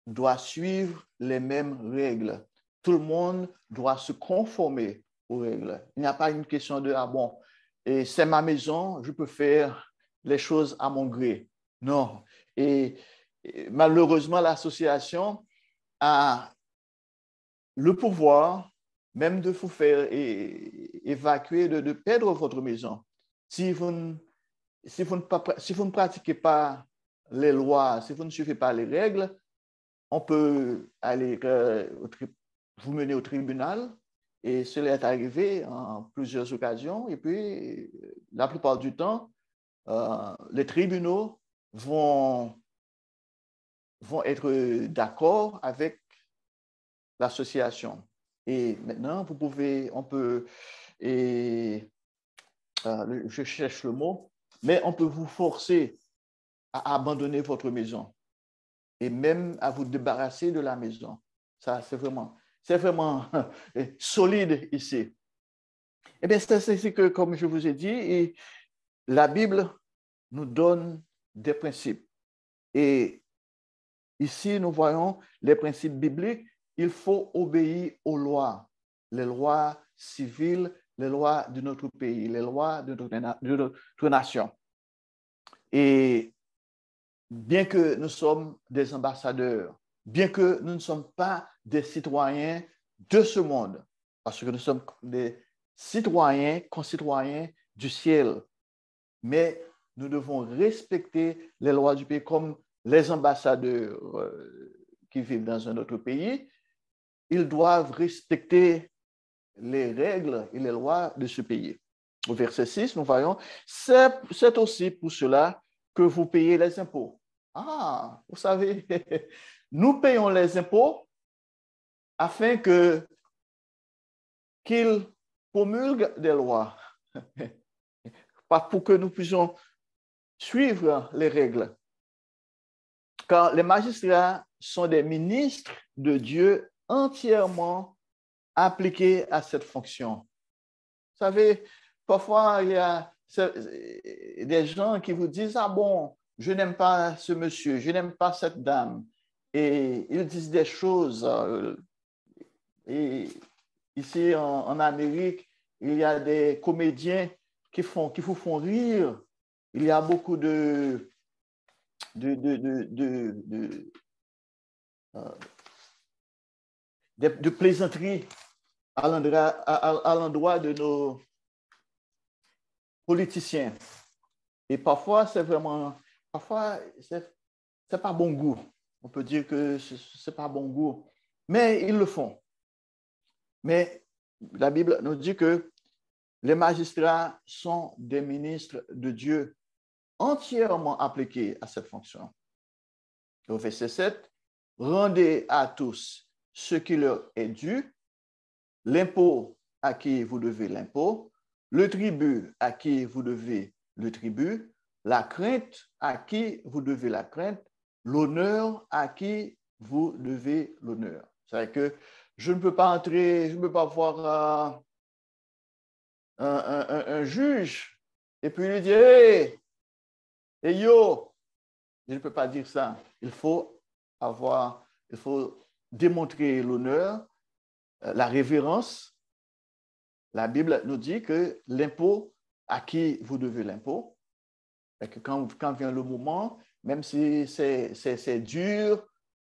doit suivre les mêmes règles. Tout le monde doit se conformer aux règles. Il n'y a pas une question de, ah bon, et c'est ma maison, je peux faire les choses à mon gré. Non. Et malheureusement, l'association a le pouvoir même de vous faire évacuer, de perdre votre maison. Si vous ne pratiquez pas les lois, si vous ne suivez pas les règles, on peut aller vous mener au tribunal, et cela est arrivé en plusieurs occasions. Et puis, la plupart du temps, les tribunaux vont être d'accord avec l'association. Et maintenant, je cherche le mot, mais on peut vous forcer à abandonner votre maison et même à vous débarrasser de la maison. Ça, c'est vraiment solide ici. Eh bien, c'est que, comme je vous ai dit, la Bible nous donne des principes. Et ici, nous voyons les principes bibliques. Il faut obéir aux lois, les lois civiles, les lois de notre pays, les lois de notre nation. Et bien que nous sommes des ambassadeurs, bien que nous ne sommes pas des citoyens de ce monde, parce que nous sommes des citoyens, concitoyens du ciel, mais nous devons respecter les lois du pays comme les ambassadeurs qui vivent dans un autre pays. Ils doivent respecter les règles et les lois de ce pays. Au verset 6, nous voyons, c'est aussi pour cela que vous payez les impôts. Ah, vous savez, nous payons les impôts afin qu'ils promulguent des lois, pas pour que nous puissions suivre les règles. Car les magistrats sont des ministres de Dieu entièrement appliqués à cette fonction. Vous savez, parfois, il y a des gens qui vous disent, ah bon, je n'aime pas ce monsieur, je n'aime pas cette dame. Et ils disent des choses. Et ici en Amérique, il y a des comédiens qui vous font rire. Il y a beaucoup de plaisanteries à l'endroit de nos politiciens. Et parfois, c'est pas bon goût. On peut dire que c'est pas bon goût. Mais ils le font. Mais la Bible nous dit que les magistrats sont des ministres de Dieu entièrement appliqués à cette fonction. Au verset 7, rendez à tous ce qui leur est dû, l'impôt à qui vous devez l'impôt, le tribut à qui vous devez le tribut, la crainte à qui vous devez la crainte, l'honneur à qui vous devez l'honneur. C'est-à-dire que je ne peux pas entrer, je ne peux pas voir un juge et puis lui dire, hey, hey yo, je ne peux pas dire ça. Il faut démontrer l'honneur, la révérence. La Bible nous dit que l'impôt, à qui vous devez l'impôt, et que quand vient le moment, même si c'est dur,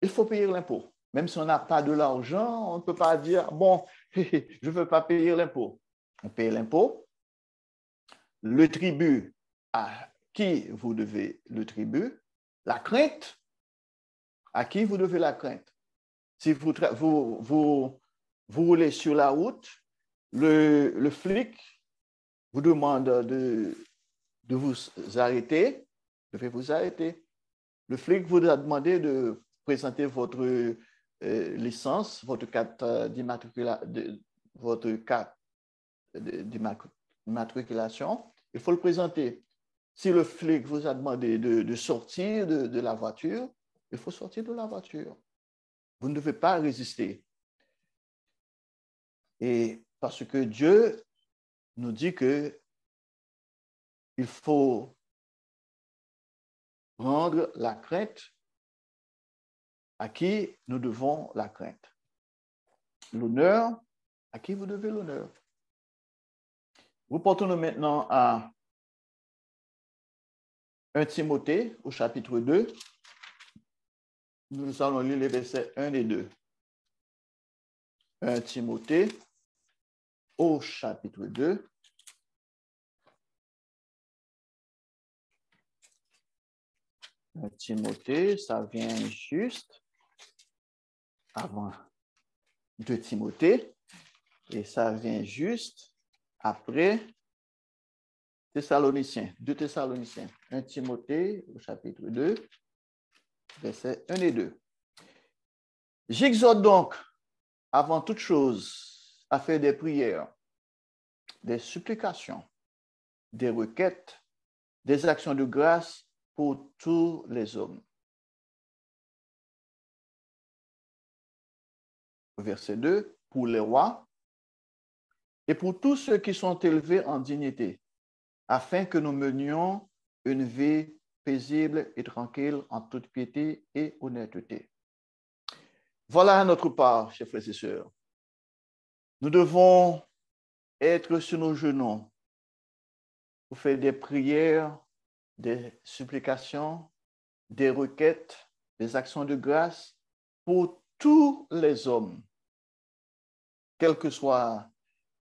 il faut payer l'impôt. Même si on n'a pas de l'argent, on ne peut pas dire, bon, je ne veux pas payer l'impôt. On paye l'impôt. Le tribut, à qui vous devez le tribut. La crainte, à qui vous devez la crainte. Si vous roulez sur la route, le flic vous demande de vous arrêter, devez vous arrêter. Le flic vous a demandé de présenter votre licence, votre carte d'immatriculation. Il faut le présenter. Si le flic vous a demandé de sortir de la voiture, il faut sortir de la voiture. Vous ne devez pas résister. Et parce que Dieu nous dit que il faut rendre la crainte à qui nous devons la crainte. L'honneur, à qui vous devez l'honneur. Reportons-nous maintenant à 1 Timothée au chapitre 2. Nous allons lire les versets 1 et 2. 1 Timothée au chapitre 2. Timothée, ça vient juste avant 2 Timothée et ça vient juste après Thessaloniciens, 2 Thessaloniciens. 1 Timothée au chapitre 2, versets 1 et 2. J'exhorte donc, avant toute chose, à faire des prières, des supplications, des requêtes, des actions de grâce pour tous les hommes. Verset 2, pour les rois et pour tous ceux qui sont élevés en dignité, afin que nous menions une vie paisible et tranquille en toute piété et honnêteté. Voilà notre part, chers frères et sœurs. Nous devons être sur nos genoux pour faire des prières, des supplications, des requêtes, des actions de grâce pour tous les hommes, quelle que soit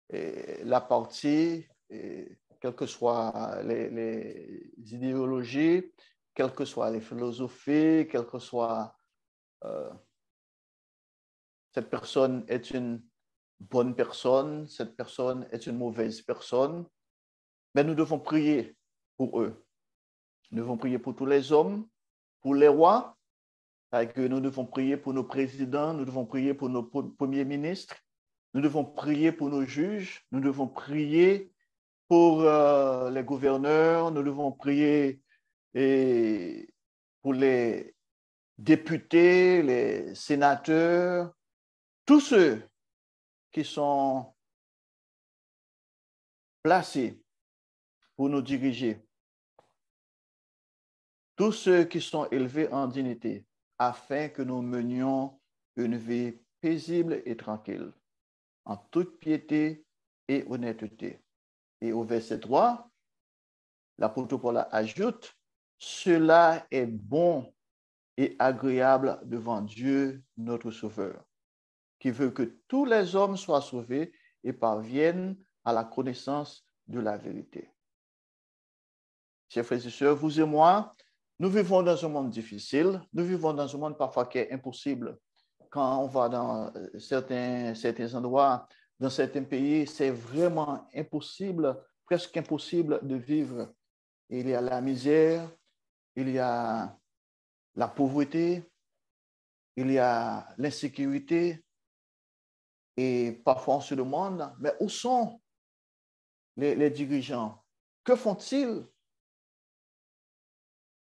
la partie, quelles que soient les idéologies, quelles que soient les philosophies, quelle que soit cette personne est une bonne personne, cette personne est une mauvaise personne, mais nous devons prier pour eux. Nous devons prier pour tous les hommes, pour les rois, avec nous devons prier pour nos présidents, nous devons prier pour nos premiers ministres, nous devons prier pour nos juges, nous devons prier pour les gouverneurs, nous devons prier pour les députés, les sénateurs, tous ceux qui sont placés pour nous diriger. Tous ceux qui sont élevés en dignité, afin que nous menions une vie paisible et tranquille, en toute piété et honnêteté. Et au verset 3, l'apôtre Paul ajoute, cela est bon et agréable devant Dieu, notre Sauveur, qui veut que tous les hommes soient sauvés et parviennent à la connaissance de la vérité. Chers frères et sœurs, vous et moi, nous vivons dans un monde difficile, nous vivons dans un monde parfois qui est impossible. Quand on va dans certains endroits, dans certains pays, c'est vraiment impossible, presque impossible de vivre. Il y a la misère, il y a la pauvreté, il y a l'insécurité, et parfois on se demande, mais où sont les dirigeants? Que font-ils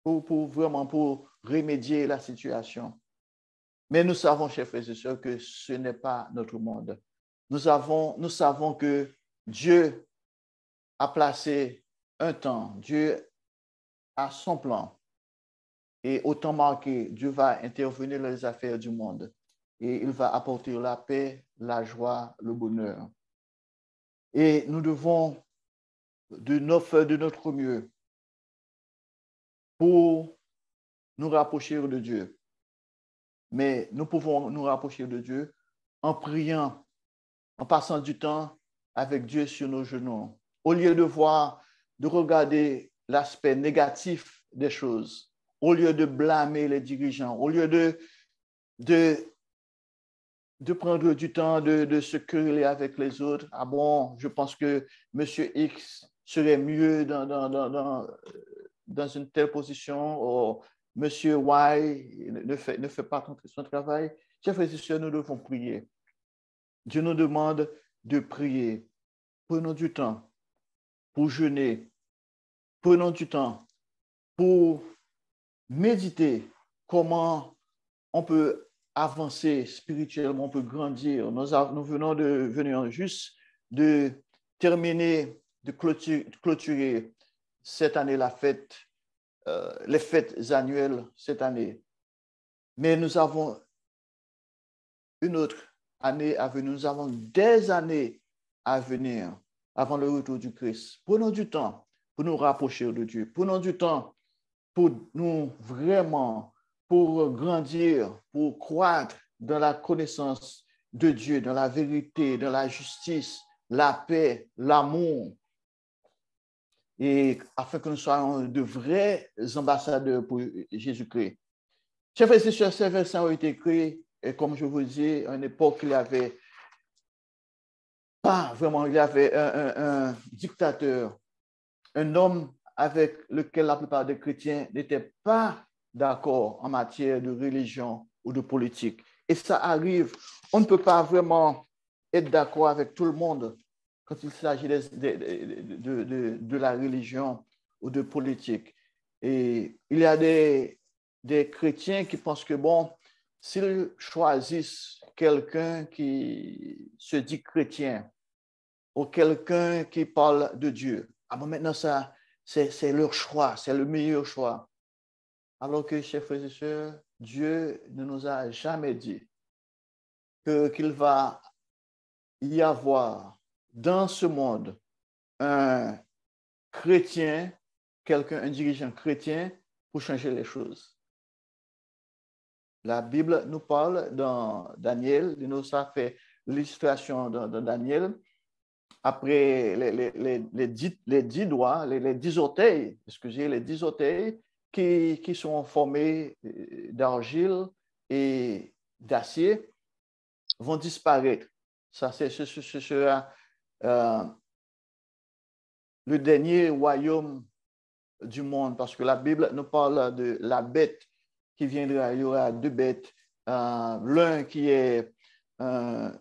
pour remédier à la situation? Mais nous savons, chers frères et sœurs, que ce n'est pas notre monde. Nous savons que Dieu a placé un temps, Dieu a son plan. Et au temps marqué, Dieu va intervenir dans les affaires du monde. Et il va apporter la paix, la joie, le bonheur. Et nous devons faire de notre mieux pour nous rapprocher de Dieu. Mais nous pouvons nous rapprocher de Dieu en priant, en passant du temps avec Dieu sur nos genoux, au lieu de regarder l'aspect négatif des choses, au lieu de blâmer les dirigeants, au lieu de prendre du temps de se quereller avec les autres. Ah bon, je pense que M. X serait mieux dans une telle position, ou M. Y ne fait pas son travail. Chers frères et sœurs, nous devons prier. Dieu nous demande de prier. Prenons du temps pour jeûner. Prenons du temps pour méditer comment on peut avancer spirituellement, on peut grandir. Nous venons de venir juste de terminer, de clôturer cette année les fêtes annuelles cette année. Mais nous avons une autre année à venir. Nous avons des années à venir avant le retour du Christ. Prenons du temps pour nous rapprocher de Dieu. Prenons du temps pour nous vraiment, pour grandir, pour croître dans la connaissance de Dieu, dans la vérité, dans la justice, la paix, l'amour, et afin que nous soyons de vrais ambassadeurs pour Jésus-Christ. Chers frères et sœurs, ces versets ont été écrits, et comme je vous dis, à une époque, il y avait un dictateur, un homme avec lequel la plupart des chrétiens n'étaient pas d'accord en matière de religion ou de politique. Et ça arrive, on ne peut pas vraiment être d'accord avec tout le monde quand il s'agit de la religion ou de politique. Et il y a des chrétiens qui pensent que, bon, s'ils choisissent quelqu'un qui se dit chrétien ou quelqu'un qui parle de Dieu, ah bon, maintenant ça, c'est leur choix, c'est le meilleur choix. Alors que, chers frères et sœurs, Dieu ne nous a jamais dit qu'il va y avoir dans ce monde un chrétien, un dirigeant chrétien pour changer les choses. La Bible nous parle dans Daniel, ça fait l'illustration de Daniel. Après les 10 doigts, les 10 orteils, excusez, les 10 orteils qui sont formés d'argile et d'acier vont disparaître. Ça, ce sera le dernier royaume du monde, parce que la Bible nous parle de la bête qui viendra. Il y aura 2 bêtes. L'un qui est un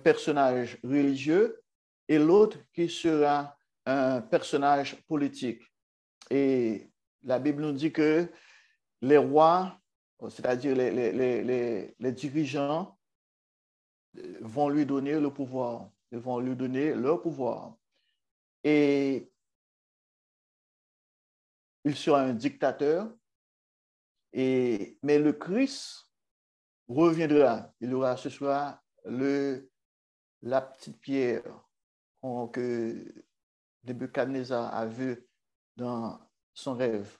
personnage religieux et l'autre qui sera un personnage politique. Et la Bible nous dit que les rois, c'est-à-dire les dirigeants, vont lui donner le pouvoir. Ils vont lui donner leur pouvoir. Et il sera un dictateur, mais le Christ reviendra. Il aura ce soir la petite pierre que Nebuchadnezzar a vue dans son rêve.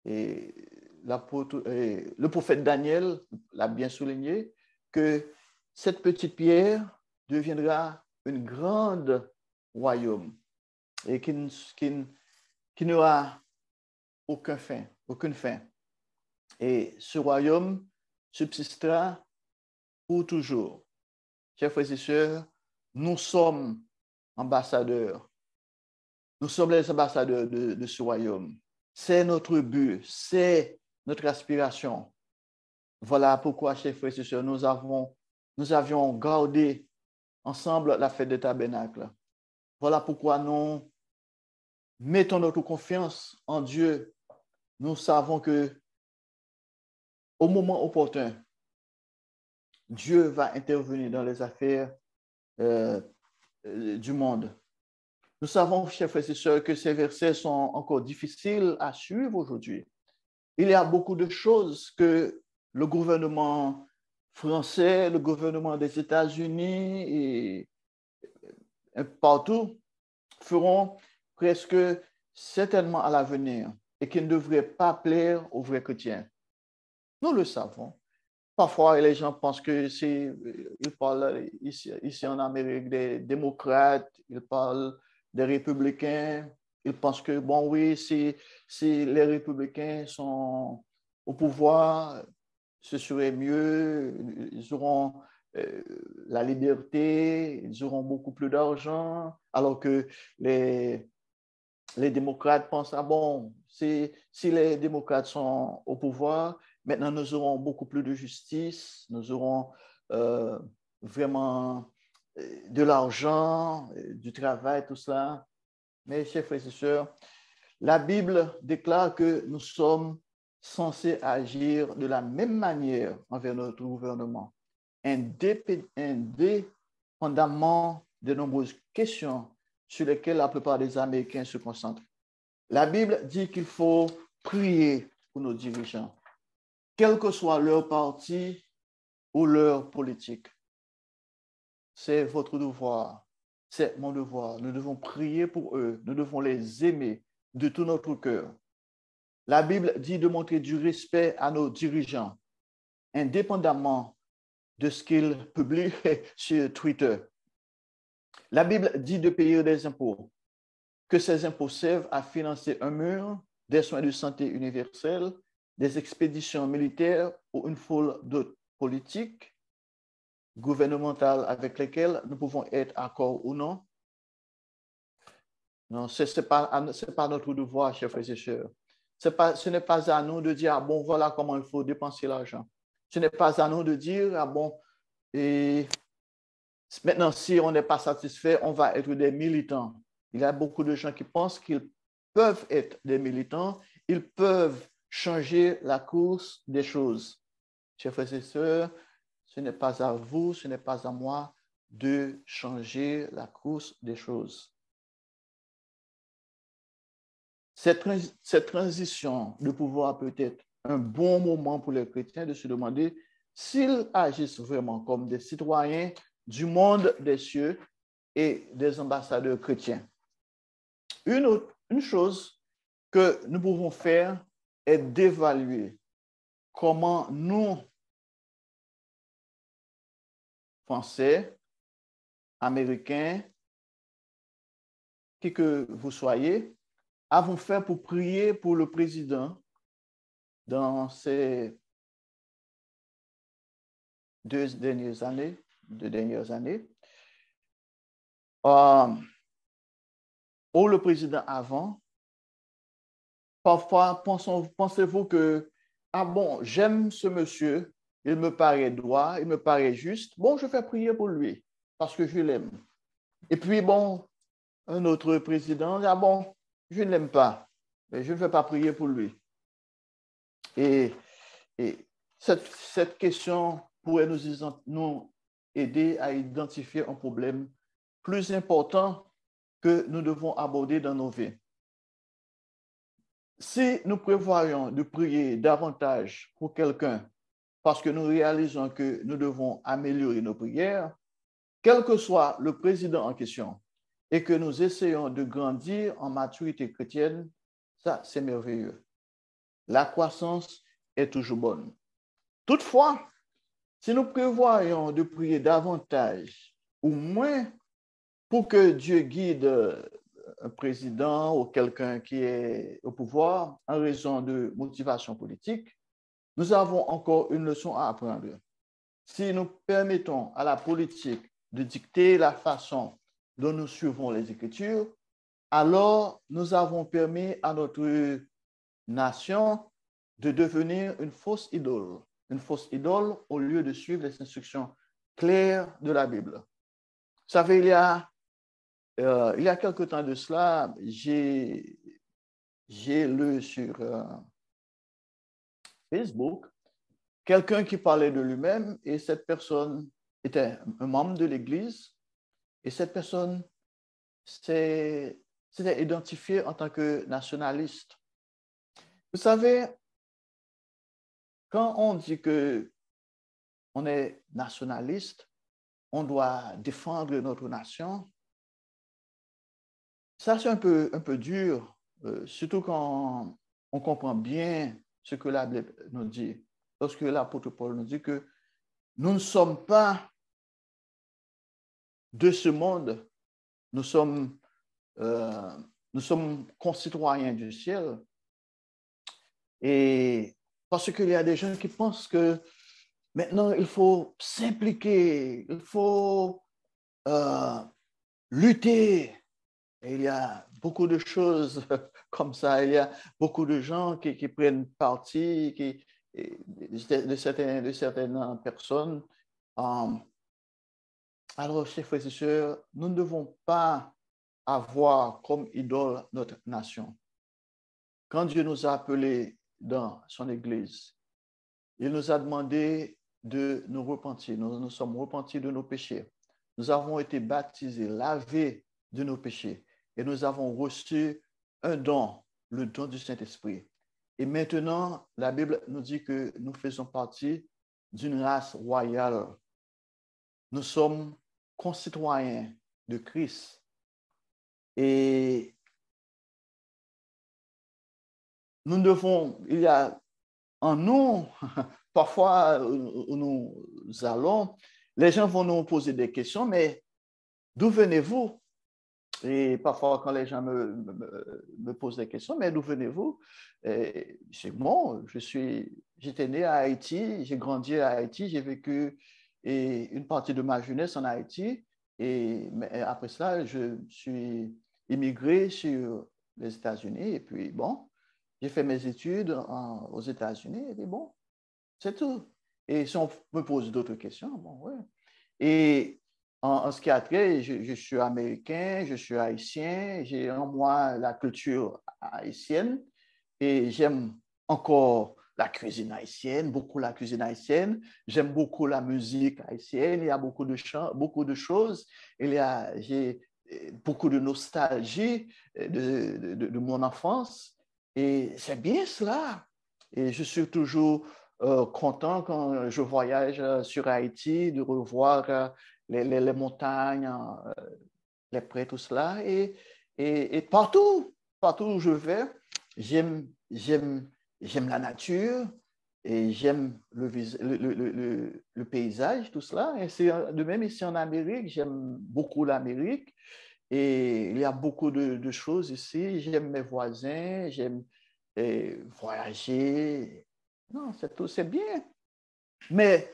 Et le prophète Daniel l'a bien souligné, que cette petite pierre deviendra une grande royaume et qui n'aura aucune fin. Et ce royaume subsistera pour toujours. Chers frères et sœurs, nous sommes ambassadeurs. Nous sommes les ambassadeurs de ce royaume. C'est notre but, c'est notre aspiration. Voilà pourquoi, chers frères et sœurs, nous avions gardé ensemble la fête des tabernacles. Voilà pourquoi nous mettons notre confiance en Dieu. Nous savons que au moment opportun, Dieu va intervenir dans les affaires du monde. Nous savons, chers frères et sœurs, que ces versets sont encore difficiles à suivre aujourd'hui. Il y a beaucoup de choses que le gouvernement français, le gouvernement des États-Unis et partout feront presque certainement à l'avenir et qui ne devraient pas plaire aux vrais chrétiens. Nous le savons. Parfois, les gens pensent que ils parlent ici en Amérique des démocrates, ils parlent des républicains. Ils pensent que, bon, oui, si les républicains sont au pouvoir, ce serait mieux, ils auront la liberté, ils auront beaucoup plus d'argent, alors que les démocrates pensent, ah bon, si les démocrates sont au pouvoir, maintenant nous aurons beaucoup plus de justice, nous aurons vraiment de l'argent, du travail, tout cela. Mais chers frères et sœurs, la Bible déclare que nous sommes censés agir de la même manière envers notre gouvernement, indépendamment de nombreuses questions sur lesquelles la plupart des Américains se concentrent. La Bible dit qu'il faut prier pour nos dirigeants, quel que soit leur parti ou leur politique. C'est votre devoir, c'est mon devoir. Nous devons prier pour eux, nous devons les aimer de tout notre cœur. La Bible dit de montrer du respect à nos dirigeants, indépendamment de ce qu'ils publient sur Twitter. La Bible dit de payer des impôts, que ces impôts servent à financer un mur, des soins de santé universels, des expéditions militaires ou une foule d'autres politiques gouvernementales avec lesquelles nous pouvons être d'accord ou non. Non, ce n'est pas notre devoir, chers frères et sœurs. Ce n'est pas à nous de dire, ah bon, voilà comment il faut dépenser l'argent. Ce n'est pas à nous de dire, ah bon, et maintenant, si on n'est pas satisfait, on va être des militants. Il y a beaucoup de gens qui pensent qu'ils peuvent être des militants, ils peuvent changer la course des choses. Chers frères et sœurs, ce n'est pas à vous, ce n'est pas à moi de changer la course des choses. Cette transition de pouvoir peut être un bon moment pour les chrétiens de se demander s'ils agissent vraiment comme des citoyens du monde des cieux et des ambassadeurs chrétiens. Une chose que nous pouvons faire est d'évaluer comment nous, Français, Américains, qui que vous soyez, avons fait pour prier pour le président dans ces deux dernières années. Ou le président avant. Parfois, pensez-vous que, ah bon, j'aime ce monsieur, il me paraît droit, il me paraît juste, bon, je vais prier pour lui parce que je l'aime. Et puis, bon, un autre président, ah bon, je ne l'aime pas, mais je ne vais pas prier pour lui. Et cette question pourrait nous aider à identifier un problème plus important que nous devons aborder dans nos vies. Si nous prévoyons de prier davantage pour quelqu'un parce que nous réalisons que nous devons améliorer nos prières, quel que soit le président en question, et que nous essayons de grandir en maturité chrétienne, ça, c'est merveilleux. La croissance est toujours bonne. Toutefois, si nous prévoyons de prier davantage ou moins pour que Dieu guide un président ou quelqu'un qui est au pouvoir en raison de motivation politique, nous avons encore une leçon à apprendre. Si nous permettons à la politique de dicter la façon dont nous suivons les Écritures, alors nous avons permis à notre nation de devenir une fausse idole au lieu de suivre les instructions claires de la Bible. Vous savez, il y a quelque temps de cela, j'ai lu sur Facebook quelqu'un qui parlait de lui-même et cette personne était un membre de l'Église et cette personne s'était identifiée en tant que nationaliste. Vous savez, quand on dit que on est nationaliste, on doit défendre notre nation, ça c'est un peu dur, surtout quand on comprend bien ce que la Bible nous dit. Lorsque l'apôtre Paul nous dit que nous ne sommes pas de ce monde, nous sommes concitoyens du ciel. Et parce qu'il y a des gens qui pensent que maintenant, il faut s'impliquer, il faut lutter. Et il y a beaucoup de choses comme ça. Il y a beaucoup de gens qui prennent parti de certaines personnes. Alors, chers frères et sœurs, nous ne devons pas avoir comme idole notre nation. Quand Dieu nous a appelés dans son Église, il nous a demandé de nous repentir. Nous sommes repentis de nos péchés. Nous avons été baptisés, lavés de nos péchés. Et nous avons reçu un don, le don du Saint-Esprit. Et maintenant, la Bible nous dit que nous faisons partie d'une race royale. Nous sommes concitoyens de Christ. Et nous devons, il y a en nous, parfois où nous allons, les gens vont nous poser des questions, mais d'où venez-vous? Et parfois, quand les gens me posent des questions, mais d'où venez-vous? C'est bon, j'étais né à Haïti, j'ai grandi à Haïti, j'ai vécu une partie de ma jeunesse en Haïti. Mais après cela, je suis immigré sur les États-Unis. Et puis, bon, j'ai fait mes études aux États-Unis. Et puis, bon, c'est tout. Et si on me pose d'autres questions, bon, ouais. Et en ce qui a trait, je suis américain, je suis haïtien, j'ai en moi la culture haïtienne et j'aime encore la cuisine haïtienne, beaucoup la cuisine haïtienne. J'aime beaucoup la musique haïtienne. Il y a beaucoup de chants, beaucoup de choses. J'ai beaucoup de nostalgie de mon enfance. Et c'est bien cela. Et je suis toujours content quand je voyage sur Haïti de revoir les montagnes, les prés, tout cela. Et partout où je vais, j'aime la nature et j'aime le paysage, tout cela. Et c'est de même ici en Amérique, j'aime beaucoup l'Amérique. Et il y a beaucoup de choses ici. J'aime mes voisins, j'aime voyager. Non, c'est tout, c'est bien. Mais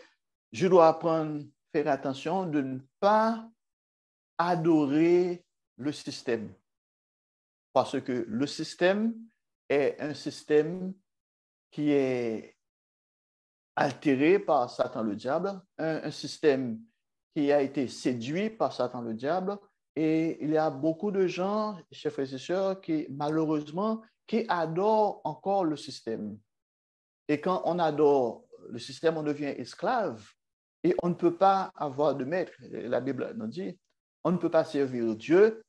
je dois apprendre, faire attention de ne pas adorer le système. Parce que le système est un système qui est altéré par Satan le diable, un système qui a été séduit par Satan le diable. Et il y a beaucoup de gens, chers frères et sœurs, qui malheureusement, qui adorent encore le système. Et quand on adore le système, on devient esclave et on ne peut pas avoir de maître. La Bible nous dit, on ne peut pas servir Dieu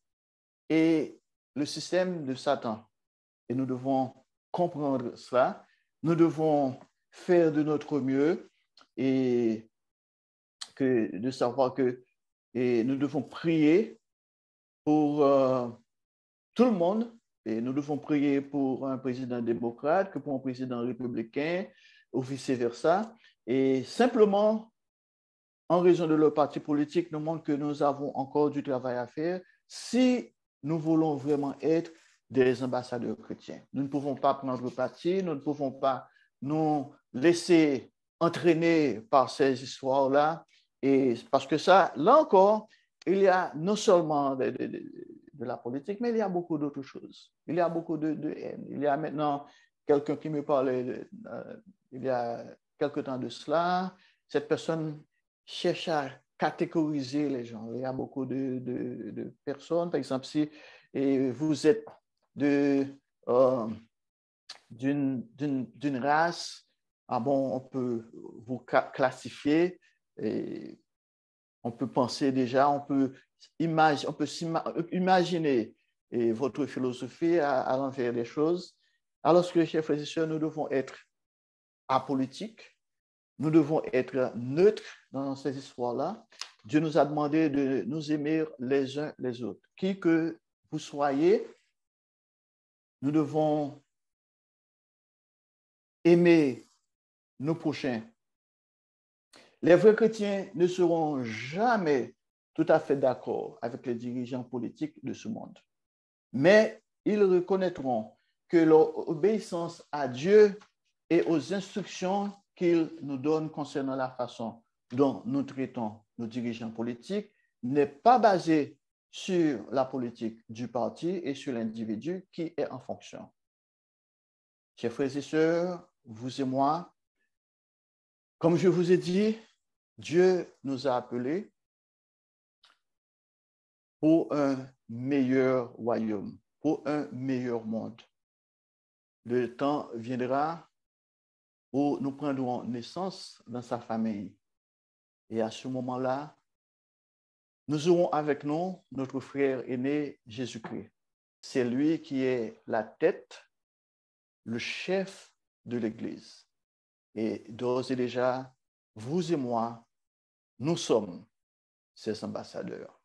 et le système de Satan. Et nous devons comprendre cela. Nous devons faire de notre mieux et de savoir que nous devons prier pour tout le monde. Et nous devons prier pour un président démocrate que pour un président républicain ou vice-versa. Et simplement, en raison de leur parti politique, nous montre que nous avons encore du travail à faire si nous voulons vraiment être des ambassadeurs chrétiens. Nous ne pouvons pas prendre parti, nous ne pouvons pas nous laisser entraîner par ces histoires-là. Et parce que ça, là encore, il y a non seulement de la politique, mais il y a beaucoup d'autres choses. Il y a beaucoup de haine. Il y a maintenant quelqu'un qui me parlait, il y a quelque temps de cela, cette personne cherche à catégoriser les gens. Il y a beaucoup de personnes, par exemple, si vous êtes d'une race, bon, on peut vous classifier et on peut penser déjà, on peut imaginer votre philosophie à l'envers des choses. Alors que, chers frères et sœurs, nous devons être apolitiques, nous devons être neutres dans ces histoires-là. Dieu nous a demandé de nous aimer les uns les autres. Qui que vous soyez, nous devons aimer nos prochains. Les vrais chrétiens ne seront jamais tout à fait d'accord avec les dirigeants politiques de ce monde. Mais ils reconnaîtront que leur obéissance à Dieu et aux instructions qu'il nous donne concernant la façon dont nous traitons nos dirigeants politiques n'est pas basée sur la politique du parti et sur l'individu qui est en fonction. Chers frères et sœurs, vous et moi, comme je vous ai dit, Dieu nous a appelés pour un meilleur royaume, pour un meilleur monde. Le temps viendra où nous prendrons naissance dans sa famille. Et à ce moment-là, nous aurons avec nous notre frère aîné Jésus-Christ. C'est lui qui est la tête, le chef de l'Église. Et d'ores et déjà, vous et moi, nous sommes ses ambassadeurs.